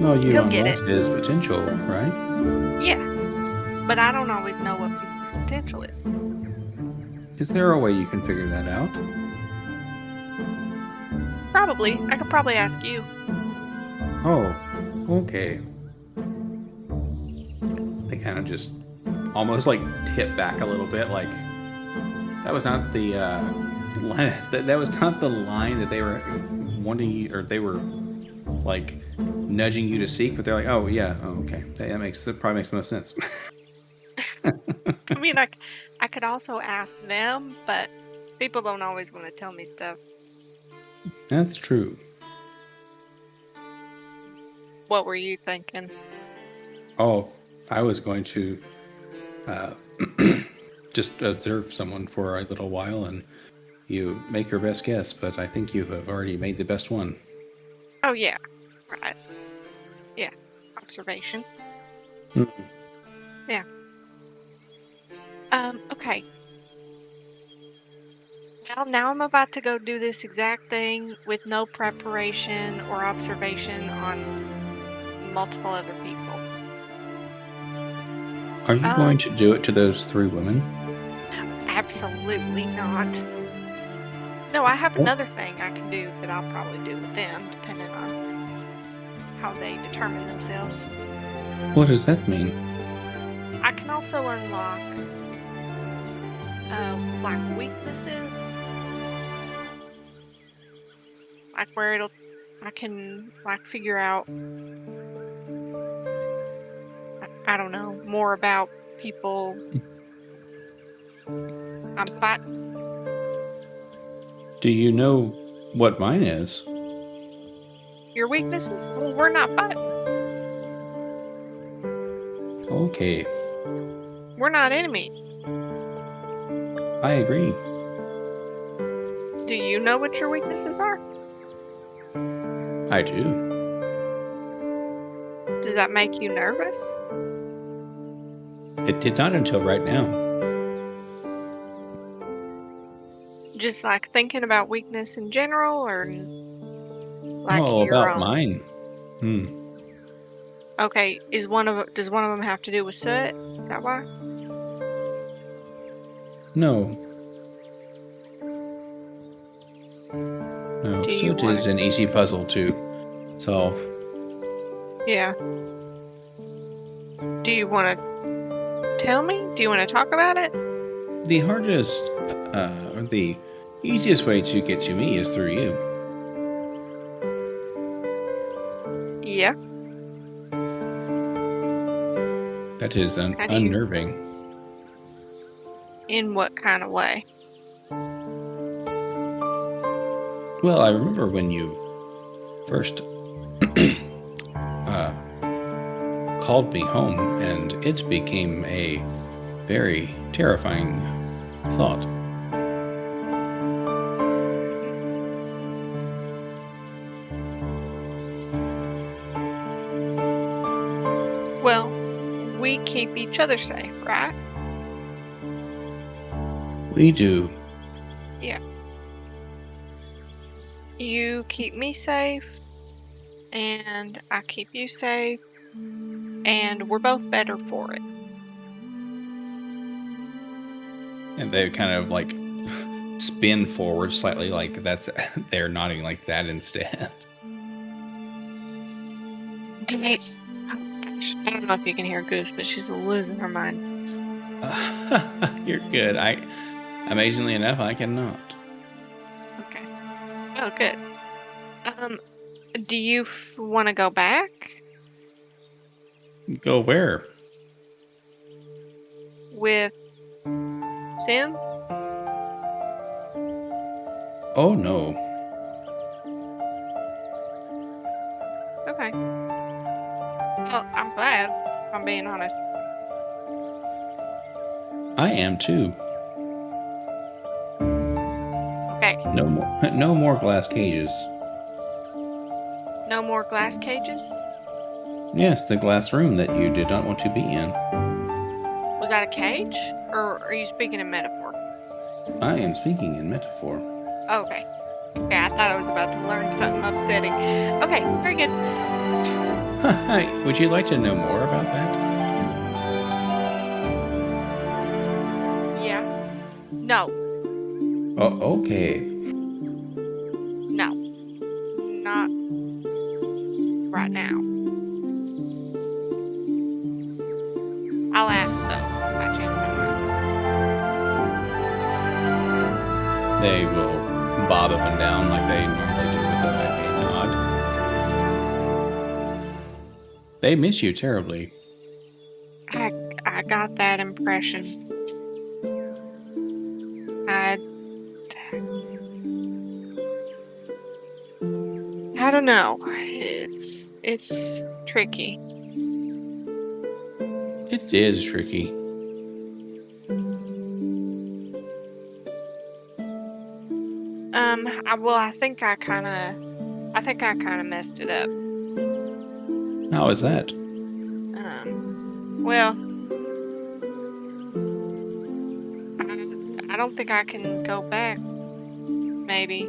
D: Well, you
B: He'll get
D: unlocked his potential, right?
B: Yeah, but I don't always know what people's potential is.
D: Is there a way you can figure that out?
B: Probably. I could probably ask you.
D: Oh, okay. They kind of just almost like tip back a little bit, like that was not the line. That was not the line that they were wanting you, or they were like nudging you to seek. But they're like, oh yeah, oh, okay, that probably makes the most sense.
B: I mean, I could also ask them, but people don't always want to tell me stuff.
D: That's true.
B: What were you thinking?
D: Oh, I was going to just observe someone for a little while, and you make your best guess, but I think you have already made the best one.
B: Oh yeah, right. Yeah, observation.
D: Mm.
B: Yeah. Okay. Well, now I'm about to go do this exact thing with no preparation or observation on multiple other people.
D: Are you going to do it to those 3 women?
B: Absolutely not. No, I have another thing I can do that I'll probably do with them, depending on how they determine themselves.
D: What does that mean?
B: I can also unlock like weaknesses, like where I can like figure out, I don't know, more about people I'm fighting.
D: Do you know what mine is?
B: Your weaknesses? Well, we're not fighting.
D: Okay,
B: We're not enemies.
D: I agree.
B: Do you know what your weaknesses are?
D: I do.
B: Does that make you nervous?
D: It did not until right now.
B: Just like thinking about weakness in general, or like
D: Oh,
B: your
D: about
B: own?
D: mine.
B: Okay, does one of them have to do with soot? Is that why?
D: No. No,
B: Do
D: so
B: you
D: it
B: want
D: is an easy puzzle to solve.
B: Yeah. Do you want to tell me? Do you want to talk about it?
D: The hardest, or the easiest way to get to me is through you.
B: Yeah.
D: That is
B: How do you-
D: unnerving.
B: In what kind of way?
D: Well, I remember when you first called me home, and it became a very terrifying thought.
B: Well, we keep each other safe, right?
D: We do.
B: You keep me safe, and I keep you safe, and we're both better for it.
D: And they kind of like spin forward slightly, like that's they're nodding like that instead.
B: I don't know if you can hear Goose, but she's losing her mind.
D: You're good. Amazingly enough, I cannot.
B: Okay. Oh, good. Do you want to go back?
D: Go where?
B: With Sin?
D: Oh no.
B: Okay. Well, I'm glad, if I'm being honest.
D: I am too.
B: Okay.
D: No more glass cages.
B: No more glass cages?
D: Yes, the glass room that you did not want to be in.
B: Was that a cage? Or are you speaking in metaphor?
D: I am speaking in metaphor.
B: Oh, okay. Okay, I thought I was about to learn something upsetting. Okay, very good.
D: Hi, would you like to know more about that?
B: Yeah. No.
D: Oh, okay.
B: No. Not right now. I'll ask though. If I change my mind.
D: They will bob up and down like they normally do with a nod. They miss you terribly.
B: I got that impression. I don't know. It's tricky.
D: It is tricky.
B: I think I kind of messed it up.
D: How is that?
B: Well, I don't think I can go back. Maybe.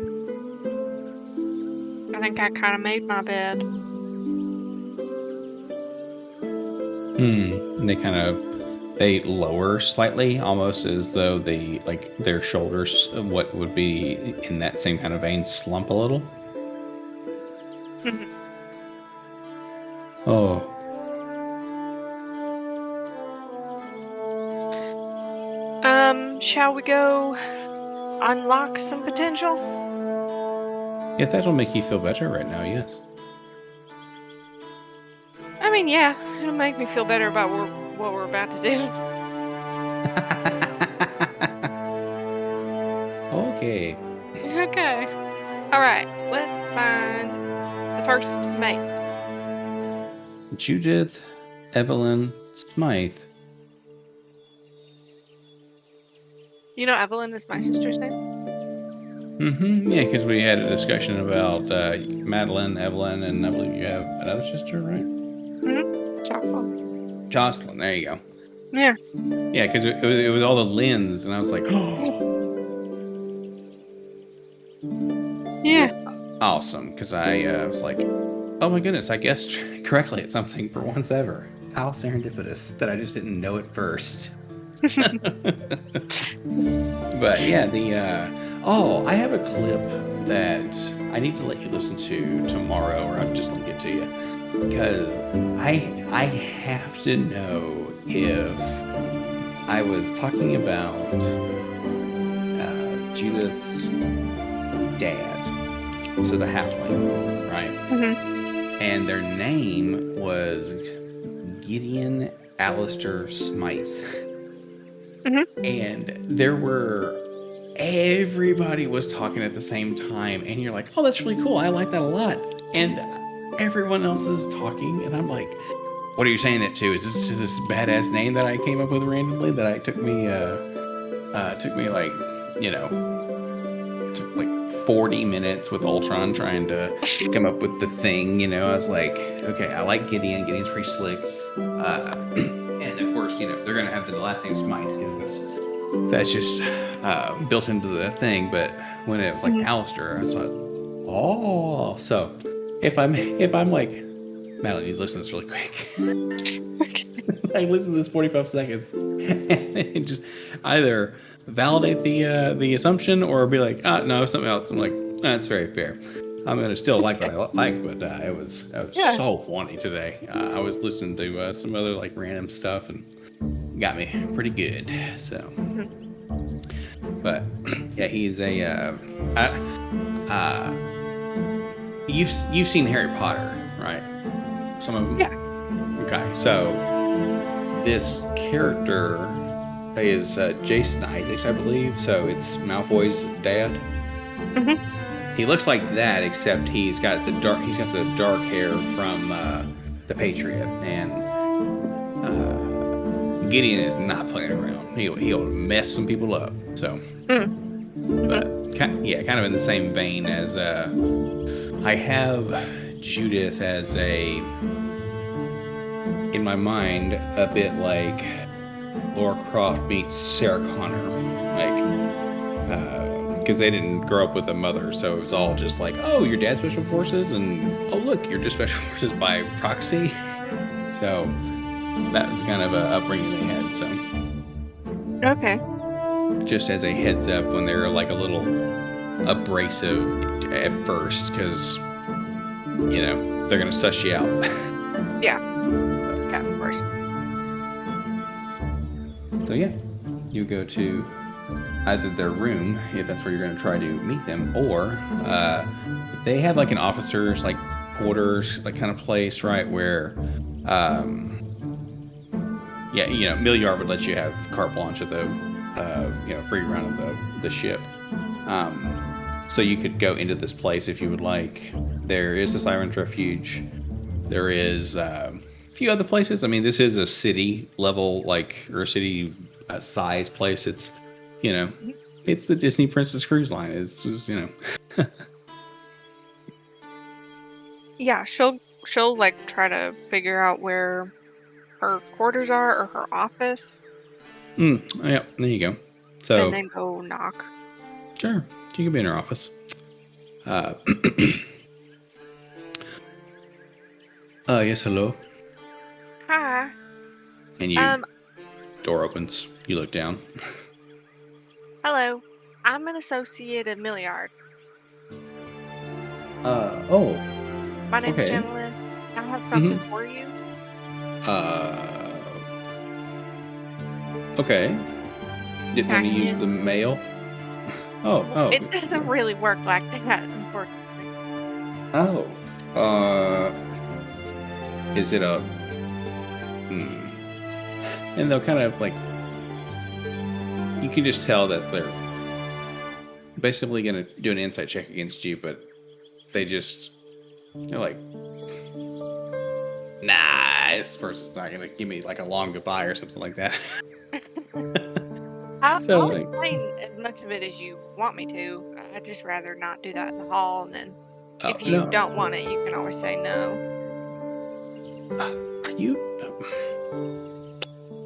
B: I think I kind of made my bed.
D: They lower slightly, almost as though their shoulders, what would be in that same kind of vein, slump a little. Oh.
B: Shall we go unlock some potential?
D: If that'll make you feel better right now, yes.
B: I mean, yeah, it'll make me feel better about what we're about to do.
D: Okay.
B: Okay. Alright, let's find the first mate.
D: Judith Evelyn Smythe.
B: You know Evelyn is my sister's name?
D: Mm-hmm. Yeah, because we had a discussion about Madeline, Evelyn, and I believe you have another sister, right?
B: Mm-hmm. Jocelyn.
D: Jocelyn, there you go.
B: Yeah.
D: Yeah, because it was all the lens, and I was like, oh,
B: Yeah.
D: awesome. Because I was like, oh my goodness, I guessed correctly at something for once ever. How serendipitous that I just didn't know it first. But yeah, I have a clip that I need to let you listen to tomorrow, or I'll just link it to you, because I have to know if I was talking about Judith's dad, so the halfling, right?
B: Mm-hmm.
D: And their name was Gideon Alistair Smythe.
B: Mm-hmm.
D: And everybody was talking at the same time, and you're like, oh, that's really cool, I like that a lot. And everyone else is talking, and I'm like, what are you saying that to? Is this badass name that I came up with randomly that I took me like, took like 40 minutes with Ultron trying to come up with the thing, I was like, okay, I like Gideon. Gideon's pretty slick. And of course, they're gonna have the last name Smite because that's just built into the thing. But when it was like Alistair, I thought, oh, so if I'm like, Madeline, you listen to this really quick. I listen to this 45 seconds and just either validate the assumption or be like, no, something else. I'm like, that's very fair. I'm gonna still like what I like, but it was so funny today. I was listening to some other like random stuff and got me pretty good. So, but yeah, he's a. You've seen Harry Potter, right? Some of them.
B: Yeah.
D: Okay, so this character is Jason Isaacs, I believe. So it's Malfoy's dad.
B: Mm-hmm.
D: He looks like that, except he's got the dark hair from the Patriot, and Gideon is not playing around. He'll mess some people up. So, but kind of in the same vein as I have Judith as in my mind, a bit like Laura Croft meets Sarah Connor, like. Because they didn't grow up with a mother, so it was all just like, oh, your dad's special forces, and oh, look, you're just special forces by proxy. So that was kind of a upbringing they had. So
B: Okay.
D: just as a heads up, when they're like a little abrasive at first, because they're gonna suss you out.
B: Yeah, of course.
D: So yeah, you go to either their room, if that's where you're going to try to meet them, or they have like an officer's like quarters, like kind of place, right, where Milliard would let you have carte blanche of the free run of the ship, so you could go into this place if you would like. There is the Siren's Refuge. There is a few other places. I mean, this is a city level, or a city size place. It's it's the Disney Princess Cruise Line. It's just,
B: Yeah, she'll like try to figure out where her quarters are or her office.
D: Yeah, there you go. So
B: and then go knock.
D: Sure, you can be in her office. Yes, hello.
B: Hi.
D: And door opens. You look down.
B: Hello. I'm an associate at Milliard.
D: Oh.
B: My name's
D: Okay.
B: Gentleness. I have something for you.
D: Okay. Didn't want to use the mail. Oh.
B: It doesn't really work like that, unfortunately.
D: Oh. Is it a... And they'll kind of like... You can just tell that they're basically going to do an insight check against you, but they're like, nah, this person's not going to give me like a long goodbye or something like that.
B: I'll explain as much of it as you want me to. I'd just rather not do that in the hall, and then if you don't want it, you can always say no.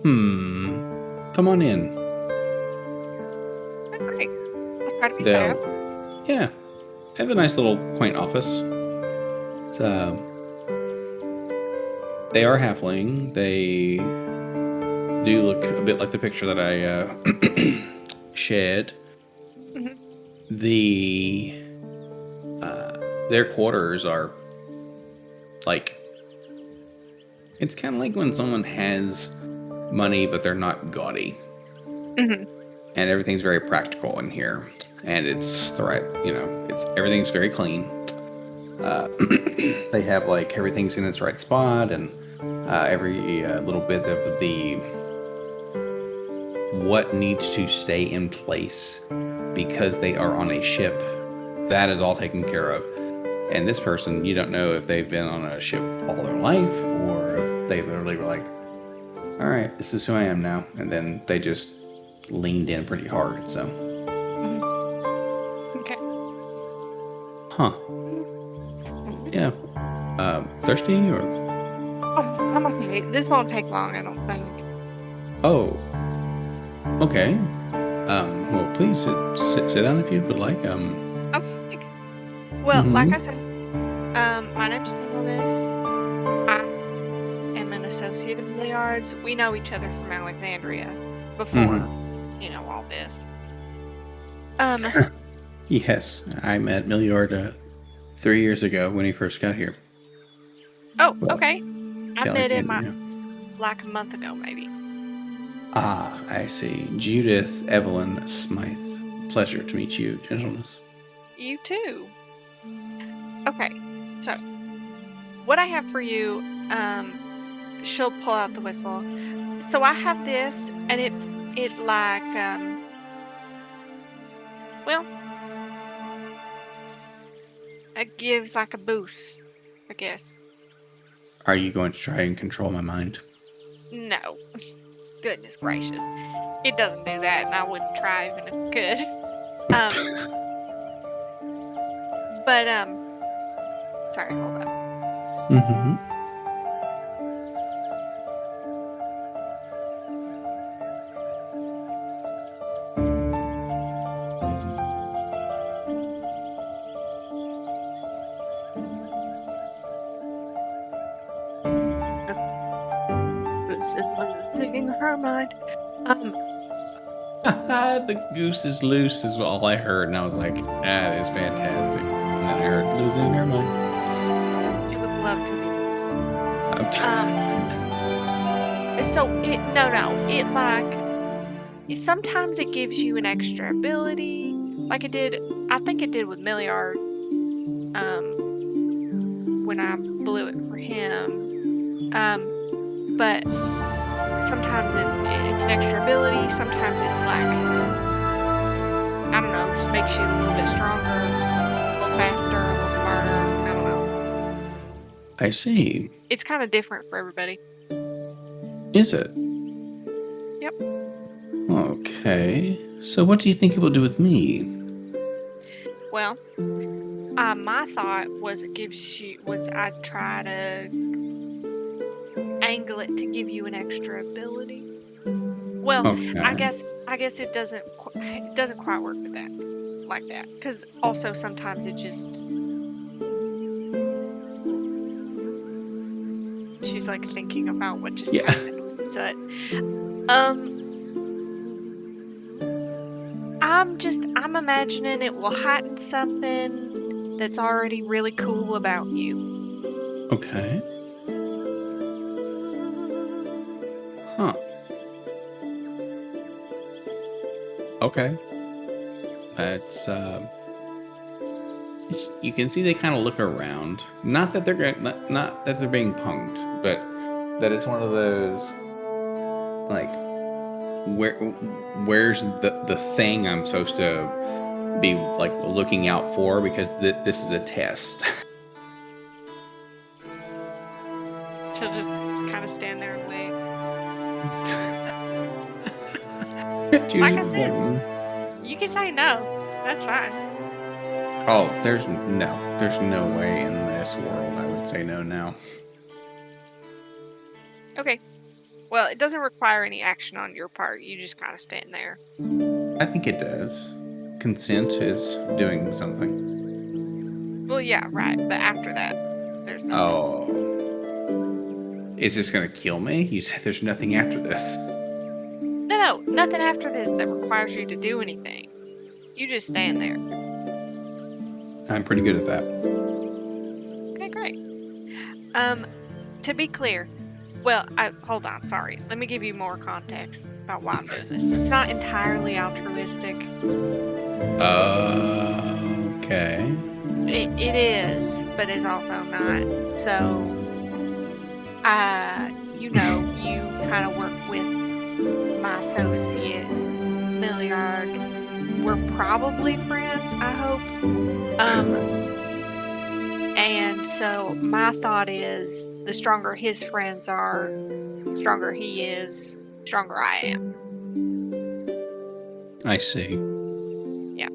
D: Come on in.
B: Oh, great. I'll try to be fast.
D: Yeah. They have a nice little quaint office. It's they are halfling. They do look a bit like the picture that I shared.
B: Mhm.
D: Their quarters are like, it's kind of like when someone has money but they're not gaudy,
B: Mhm.
D: and everything's very practical in here, and it's the right, it's everything's very clean. They have like everything's in its right spot, and every little bit of the what needs to stay in place because they are on a ship, that is all taken care of. And this person, you don't know if they've been on a ship all their life or if they literally were like, all right, this is who I am now, and then they just leaned in pretty hard. So
B: Okay.
D: huh. Yeah. Thirsty or?
B: Oh, I'm okay. This won't take long, I don't think.
D: Oh. Okay. Well, please sit down if you would like.
B: Oh, thanks. Well, like I said, my name's Gentleness. I am an associate of Milliard's. We know each other from Alexandria before, all this.
D: Yes, I met Milliard 3 years ago when he first got here.
B: Oh,
D: Well,
B: okay. I met him
D: Alexandria.
B: like a month ago, maybe.
D: Ah, I see. Judith Evelyn Smythe. Pleasure to meet you, Gentleness.
B: You too. Okay, so what I have for you, she'll pull out the whistle. So I have this, and it like, well, it gives like a boost, I guess.
D: Are you going to try and control my mind?
B: No, goodness gracious, it doesn't do that, and I wouldn't try even if it could. But sorry, hold up.
D: Mm-hmm.
B: This is losing her mind.
D: The goose is loose is all I heard, and I was like, that is fantastic. And then I heard losing her mind.
B: She would love to be loose.
D: Okay.
B: So it like sometimes it gives you an extra ability, like it did. I think it did with Milliard. When I blew it for him. But sometimes it's an extra ability. Sometimes it like, I don't know, just makes you a little bit stronger, a little faster, a little smarter. I don't know.
D: I see.
B: It's kind of different for everybody.
D: Is it?
B: Yep.
D: Okay. So what do you think it will do with me?
B: Well, my thought was I'd try to angle it to give you an extra ability. Well,
D: Okay.
B: I guess it doesn't quite work with that like that, because also sometimes it just, she's like thinking about what just happened with Zut. I'm imagining it will heighten something that's already really cool about you.
D: Okay. Huh. Okay. That's you can see they kind of look around. Not that they're not that they're being punked, but that it's one of those like where's the thing I'm supposed to be like looking out for, because this is a test.
B: She'll just kind of stand there and wait. Like I said, you can say no. That's fine.
D: Oh, there's no way in this world I would say no now.
B: Okay. Well, it doesn't require any action on your part. You just kind of stand there.
D: I think it does. Consent is doing something.
B: Well, yeah, right. But after that, there's nothing.
D: Oh. Is this going to kill me? You said there's nothing after this.
B: No, nothing after this that requires you to do anything. You just stand there.
D: I'm pretty good at that.
B: Okay, great. To be clear, well, hold on, sorry. Let me give you more context about why I'm doing this. It's not entirely altruistic.
D: Okay.
B: It is, but it's also not. So, you kind of work with my associate, Milliard. We're probably friends, I hope. And so my thought is the stronger his friends are, the stronger he is, the stronger I am.
D: I see.
B: Yeah.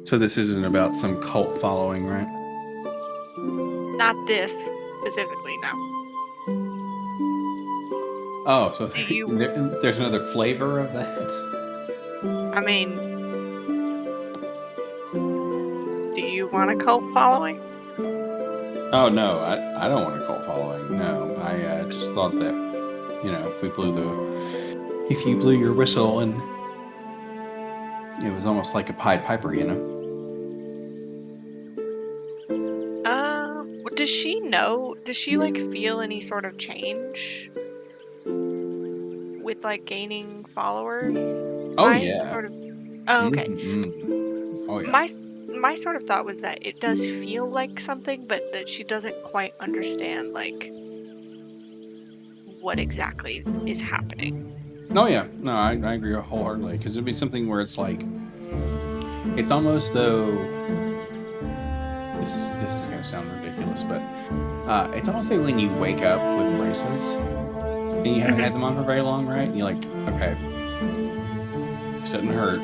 D: So this isn't about some cult following, right?
B: Not this specifically, no.
D: Oh, so
B: Do you-
D: there's another flavor of that?
B: I mean, do you want a cult following?
D: Oh, no, I don't want a cult following. No, I just thought that, if you blew your whistle and it was almost like a Pied Piper,
B: Does she know? Does she feel any sort of change with gaining followers?
D: Oh,
B: My
D: yeah.
B: Sort of. Oh, okay.
D: Mm-hmm. Oh, yeah.
B: My sort of thought was that it does feel like something, but that she doesn't quite understand what exactly is happening.
D: Oh, yeah. No, I agree wholeheartedly, because it'd be something where it's it's almost though, this is going to sound ridiculous, but it's almost like when you wake up with braces and you haven't had them on for very long, right? And you're like, okay, this doesn't hurt,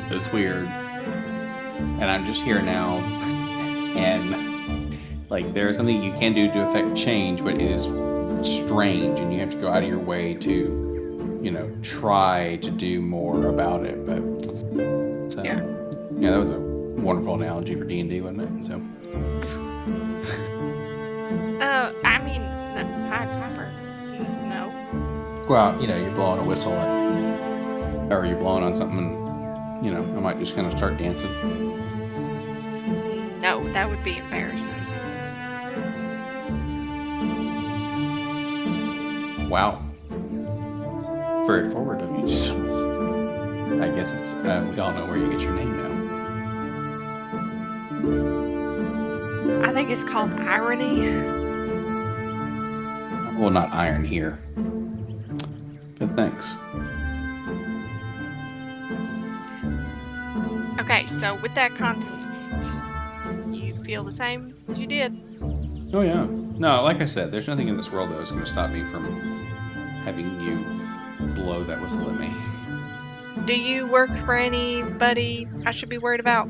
D: but it's weird, and I'm just here now, and there's something you can do to affect change, but it is strange, and you have to go out of your way to try to do more about it. But so yeah, that was a wonderful analogy for D&D, wasn't it? So
B: I mean, Pied Piper, no.
D: well, you're blowing a whistle or you're blowing on something, and I might just kind of start dancing.
B: No, that would be embarrassing.
D: Wow. Very forward of you. I guess it's, we all know where you get your name now.
B: I think it's called irony.
D: Well, not iron here. But thanks.
B: Okay, so with that context, you feel the same as you did?
D: Oh, yeah. No, like I said, there's nothing in this world that was going to stop me from having you blow that whistle at me.
B: Do you work for anybody I should be worried about?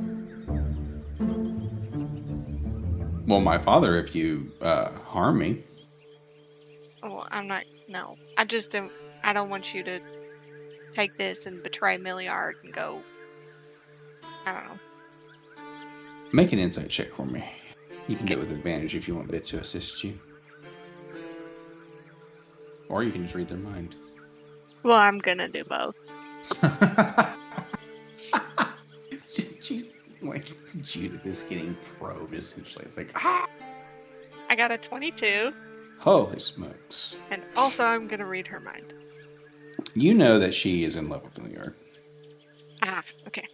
D: Well, my father, if you harm me.
B: Oh, I'm not. No, I just don't. I don't want you to take this and betray Milliard and go. I don't know.
D: Make an insight check for me. You can do it with advantage if you want Bit to assist you. Or you can just read their mind.
B: Well, I'm gonna do both.
D: Judith is getting probed, essentially. It's ah!
B: I got a 22.
D: Holy smokes.
B: And also, I'm gonna read her mind.
D: You know that she is in love with Milliard.
B: Ah, okay.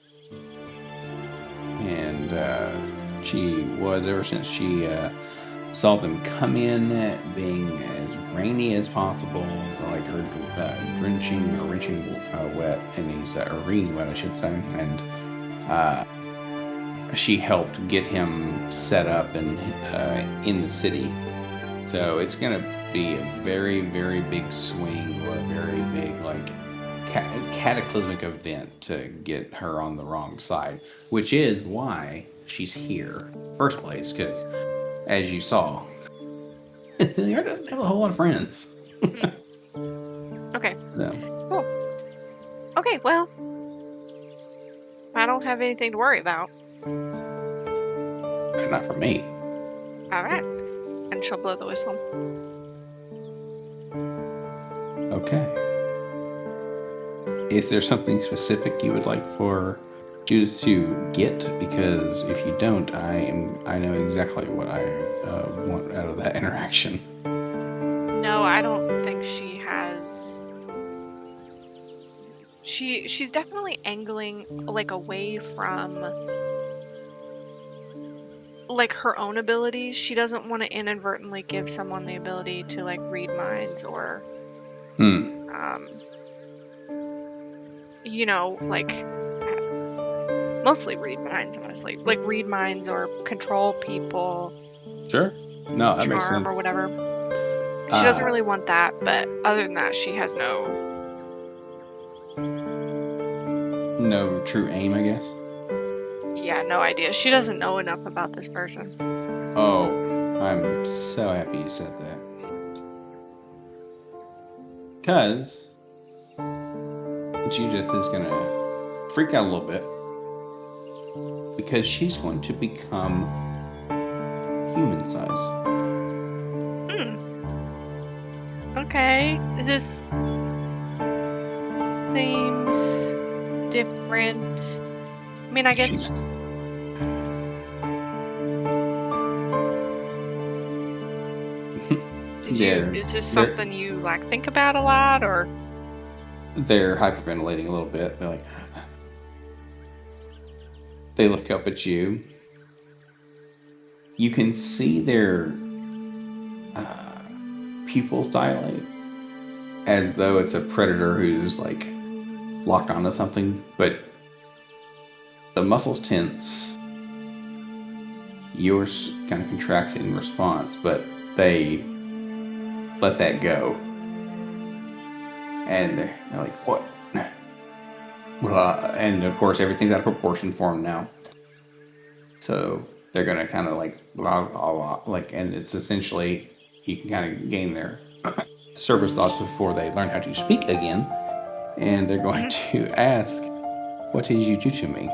D: And she was ever since she saw them come in being as rainy as possible, her drenching or reaching wet, and he's or reading wet, I should say, and she helped get him set up and in the city. So it's gonna be a very, very big swing, or a very big cataclysmic event to get her on the wrong side, which is why she's here in the first place, because as you saw, Milliard doesn't have a whole lot of friends.
B: Okay.
D: So,
B: Cool. Okay, well, I don't have anything to worry about.
D: not for me.
B: All right. And she'll blow the whistle.
D: Okay. Is there something specific you would like for Judith to get? Because if you don't, I know exactly what I want out of that interaction.
B: No, I don't think she has. She's definitely angling like away from like her own abilities. She doesn't want to inadvertently give someone the ability to like read minds or like mostly read minds, honestly. Like read minds or control people,
D: Sure. No, that makes
B: charm
D: sense.
B: or whatever. She doesn't really want that, but other than that, she has no
D: true aim, I guess.
B: no idea. She doesn't know enough about this person.
D: Oh, I'm so happy you said that. Because Judith is going to freak out a little bit. Because she's going to become human size.
B: Okay. This seems different. I mean, I guess. Is this something you like think about a lot, or?
D: They're hyperventilating a little bit. They're like, they look up at you. You can see their pupils dilate, as though it's a predator who's like locked onto something, but the muscles tense. Yours kind of contracted in response, but they let that go. And they're like, what? And of course, everything's out of proportion for them now. So they're going to kind of like, blah, blah, blah, like, and it's essentially, you can kind of gain their service thoughts before they learn how to speak again. And they're going to ask, what did you do to me?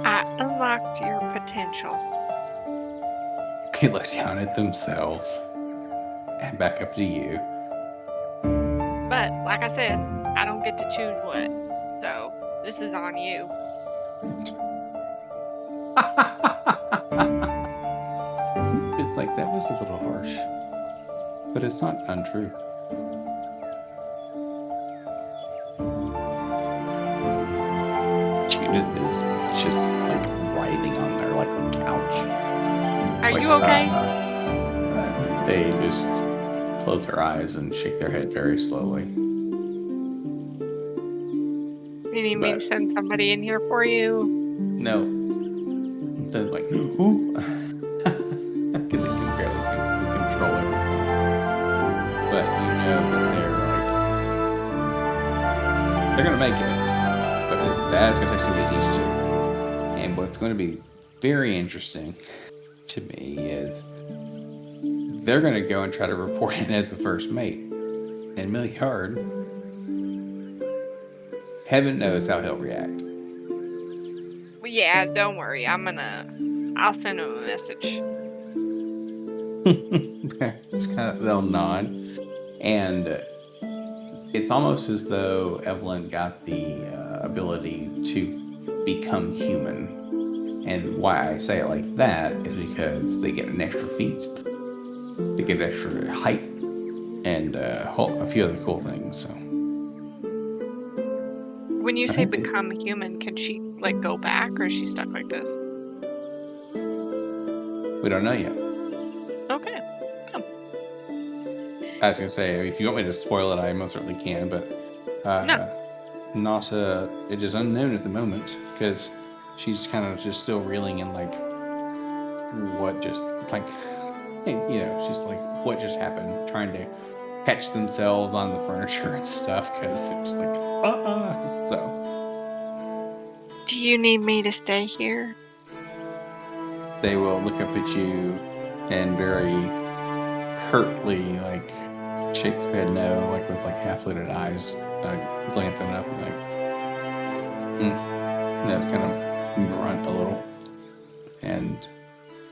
B: I unlocked your potential.
D: They look down at themselves and back up to you.
B: But like I said, I don't get to choose what. So this is on you.
D: It's like, that was a little harsh. But it's not untrue. Judith is just like writhing on their like couch.
B: Are you okay?
D: They just close their eyes and shake their head very slowly.
B: You need me to send somebody in here for you?
D: No. They're like, no. Because they can barely control everything. But you know that they're going to make it. But his dad's going to take some getting used to. And what's going to be very interesting to me is they're going to go and try to report in as the first mate. And Milliard, heaven knows how he'll react.
B: Well, yeah, don't worry. I'll send him a message.
D: Just kind of, they'll nod. And it's almost as though Evelyn got the ability to become human. And why I say it like that is because they get an extra feat, they get extra height, and a few other cool things. So,
B: when you say become human, can she like go back, or is she stuck like this?
D: We don't know yet.
B: Okay.
D: I was gonna say, if you want me to spoil it, I most certainly can, but
B: No.
D: Not. It is unknown at the moment because she's kind of just still reeling in like what just like, she's like, what just happened, trying to catch themselves on the furniture and stuff because it's just like So
B: Do you need me to stay here?
D: they will look up at you and very curtly like shakes their head no, like with like half-lidded eyes, glancing up and like, kind of grunt a little. And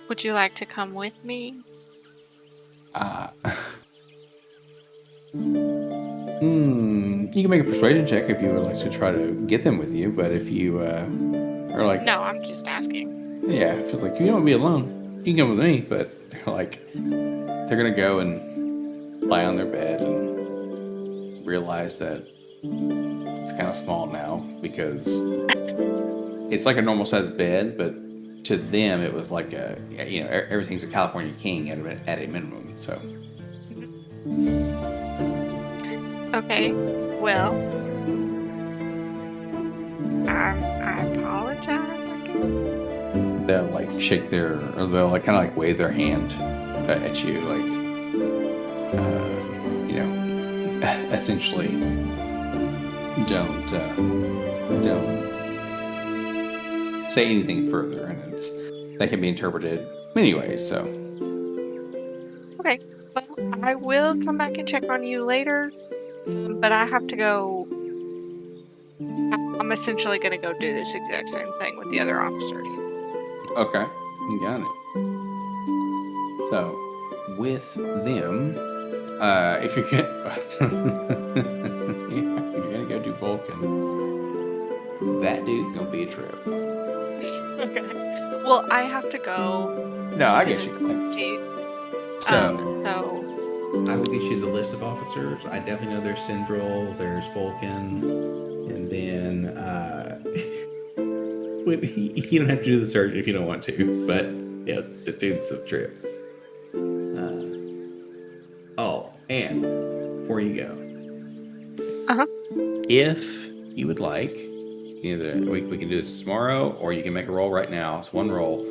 B: Would you like to come with me?
D: You can make a persuasion check if you would like to try to get them with you, but if you are like,
B: No, I'm just asking.
D: yeah, if it's like you don't want to be alone, you can come with me, but they're like, they're gonna go and lie on their bed and realize that it's kind of small now because it's like a normal sized bed, but to them it was like everything's a California king at a minimum. So
B: Okay, well, I apologize, I guess.
D: they'll like shake or they'll like kind of like wave their hand at you, like essentially don't say anything further, and that can be interpreted many ways. So
B: Okay, well, I will come back and check on you later, but I have to go. I'm essentially going to go do this exact same thing with the other officers.
D: okay, you got it. So with them, if you're gonna go do Vulcan, that dude's gonna be a trip.
B: Okay. Well, I have to go.
D: No, I get you. So
B: So
D: I will get you the list of officers. I definitely know there's Syndrel, there's Vulcan, and then you don't have to do the search if you don't want to, but yeah, the dude's a trip. And before you go, if you would like, either we can do this tomorrow, or you can make a roll right now. It's one roll.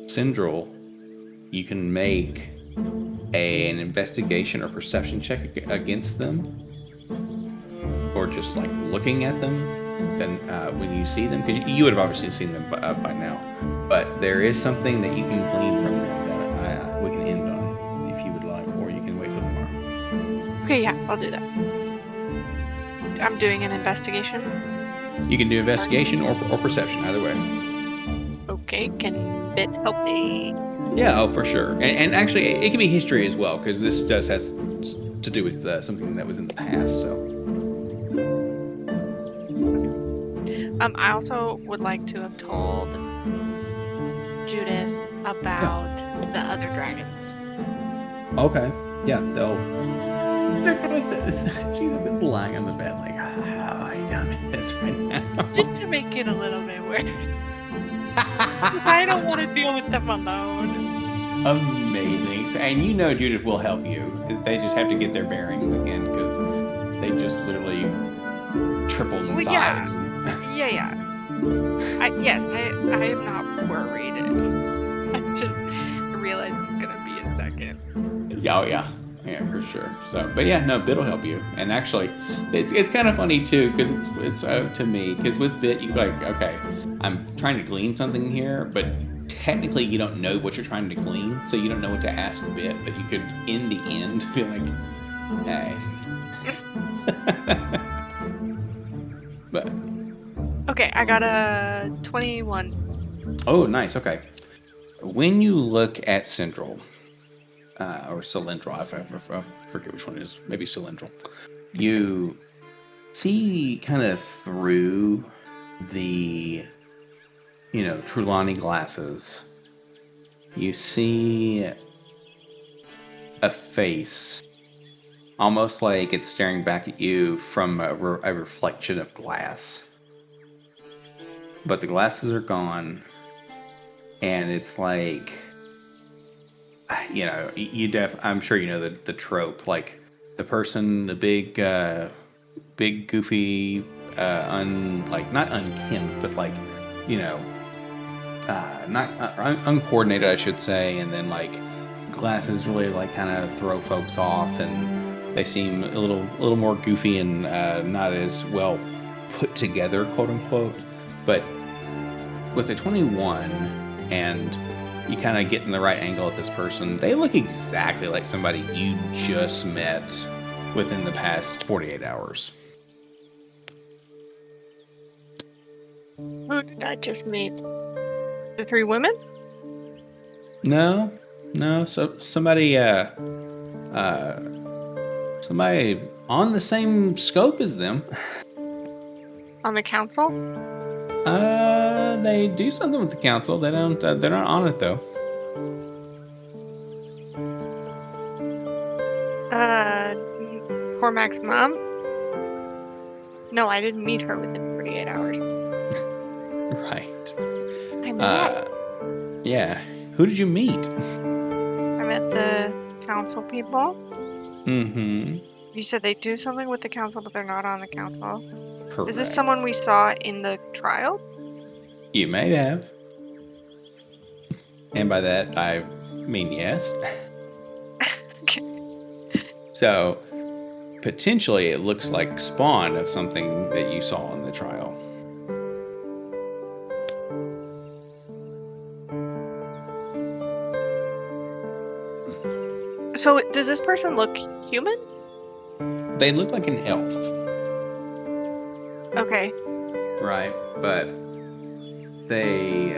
D: Syndrel, you can make an investigation or perception check against them, or just like looking at them. Then when you see them, because you would have obviously seen them by now, but there is something that you can glean from them that we can end on if you would like, or you can wait till tomorrow.
B: okay, yeah, I'll do that. I'm doing an investigation.
D: You can do investigation or perception, either way.
B: Okay, can Bit help me?
D: Yeah, oh, for sure. And actually, it can be history as well, because this has to do with something that was in the past. So,
B: I also would like to have told Judith about the other dragons.
D: okay, yeah, they're kind of Judith is lying on the bed, like, how are you telling me this right now?
B: Just to make it a little bit weird. I don't want to deal with them alone.
D: Amazing. So, and you know Judith will help you. They just have to get their bearings again, because they just literally tripled in size.
B: Yeah. I am not worried. I just realized it's gonna be a second.
D: Oh yeah, for sure. So, but yeah, no, Bit will help you. And actually, it's kind of funny too, because it's to me, because with Bit you're like, okay, I'm trying to glean something here, but technically you don't know what you're trying to glean, so you don't know what to ask Bit, but you could in the end be like, hey. But
B: Okay, I got a 21.
D: oh, nice. Okay. When you look at Syndrel, or Cylindral, I forget which one it is. Maybe Cylindral. You see kind of through the, Trelawney glasses. You see a face, almost like it's staring back at you from a reflection of glass. But the glasses are gone, and it's like, I'm sure you know the trope, like the person, the big goofy, not unkempt, but like, not uncoordinated, I should say, and then like glasses really like kind of throw folks off, and they seem a little more goofy and not as well put together, quote unquote. But with a 21 and you kind of get in the right angle at this person. They look exactly like somebody you just met within the past 48 hours.
B: Who did I just meet? The 3 women?
D: No. So somebody on the same scope as them.
B: On the council?
D: They do something with the council. They don't. They're not on it though.
B: Cormac's mom? No, I didn't meet her within 48 hours.
D: Right.
B: I met.
D: Yeah. Who did you meet?
B: I met the council people.
D: Mm-hmm.
B: You said they do something with the council, but they're not on the council.
D: Correct.
B: Is this someone we saw in the trial?
D: You may have. And by that, I mean yes.
B: Okay.
D: So, potentially, it looks like spawn of something that you saw in the trial.
B: So, does this person look human?
D: They look like an elf.
B: Okay.
D: Right, but they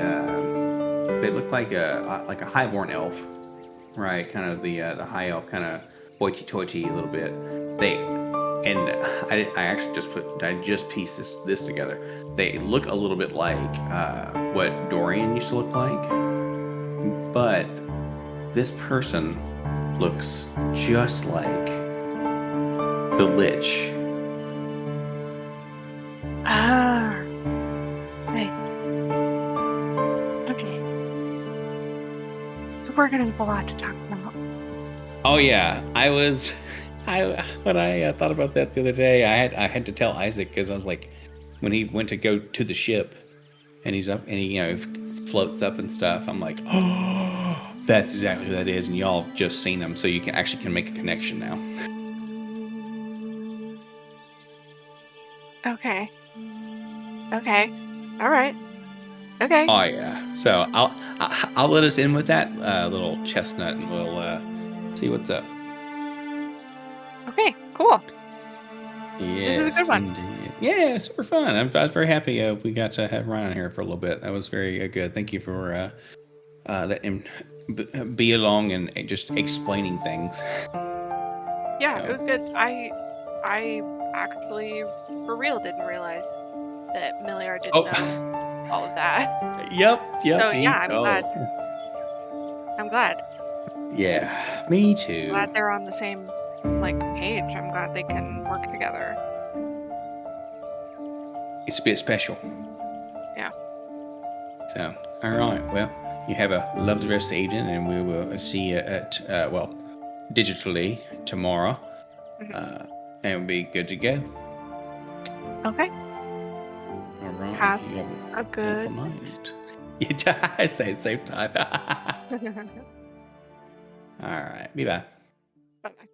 D: look like a highborn elf, right? Kind of the high elf, kind of hoity-toity a little bit. I just pieced this together. They look a little bit like what Dorian used to look like, but this person looks just like the Lich.
B: Ah. Right. Okay. So we're gonna have a lot to talk about.
D: Oh yeah, when I thought about that the other day, I had to tell Isaac because I was like, when he went to go to the ship, and he's up and he floats up and stuff. I'm like, oh, that's exactly who that is, and y'all have just seen him, so you can make a connection now.
B: Okay. Okay. All right. Okay.
D: Oh yeah. So I'll let us in with that little chestnut, and we'll see what's up.
B: Okay. Cool.
D: Yes,
B: This is a good one.
D: indeed. Yeah, super fun. I was very happy we got to have Ryan here for a little bit. That was very good. Thank you for letting him be along and just explaining things.
B: Yeah,
D: So.
B: it was good. I actually, for real, didn't realize that Milliard didn't know all of that.
D: Yep.
B: So yeah, I'm glad. I'm glad.
D: Yeah, me too.
B: Glad they're on the same page. I'm glad they can work together.
D: It's a bit special.
B: Yeah.
D: So, all right. Well, you have a lovely rest of the evening, and we will see you at digitally tomorrow,
B: Mhm.
D: and we'll be good to go.
B: Okay.
D: All right.
B: Have
D: you have
B: a good
D: night. Yeah, I say at the same time. All right. Bye bye.
B: Bye-bye.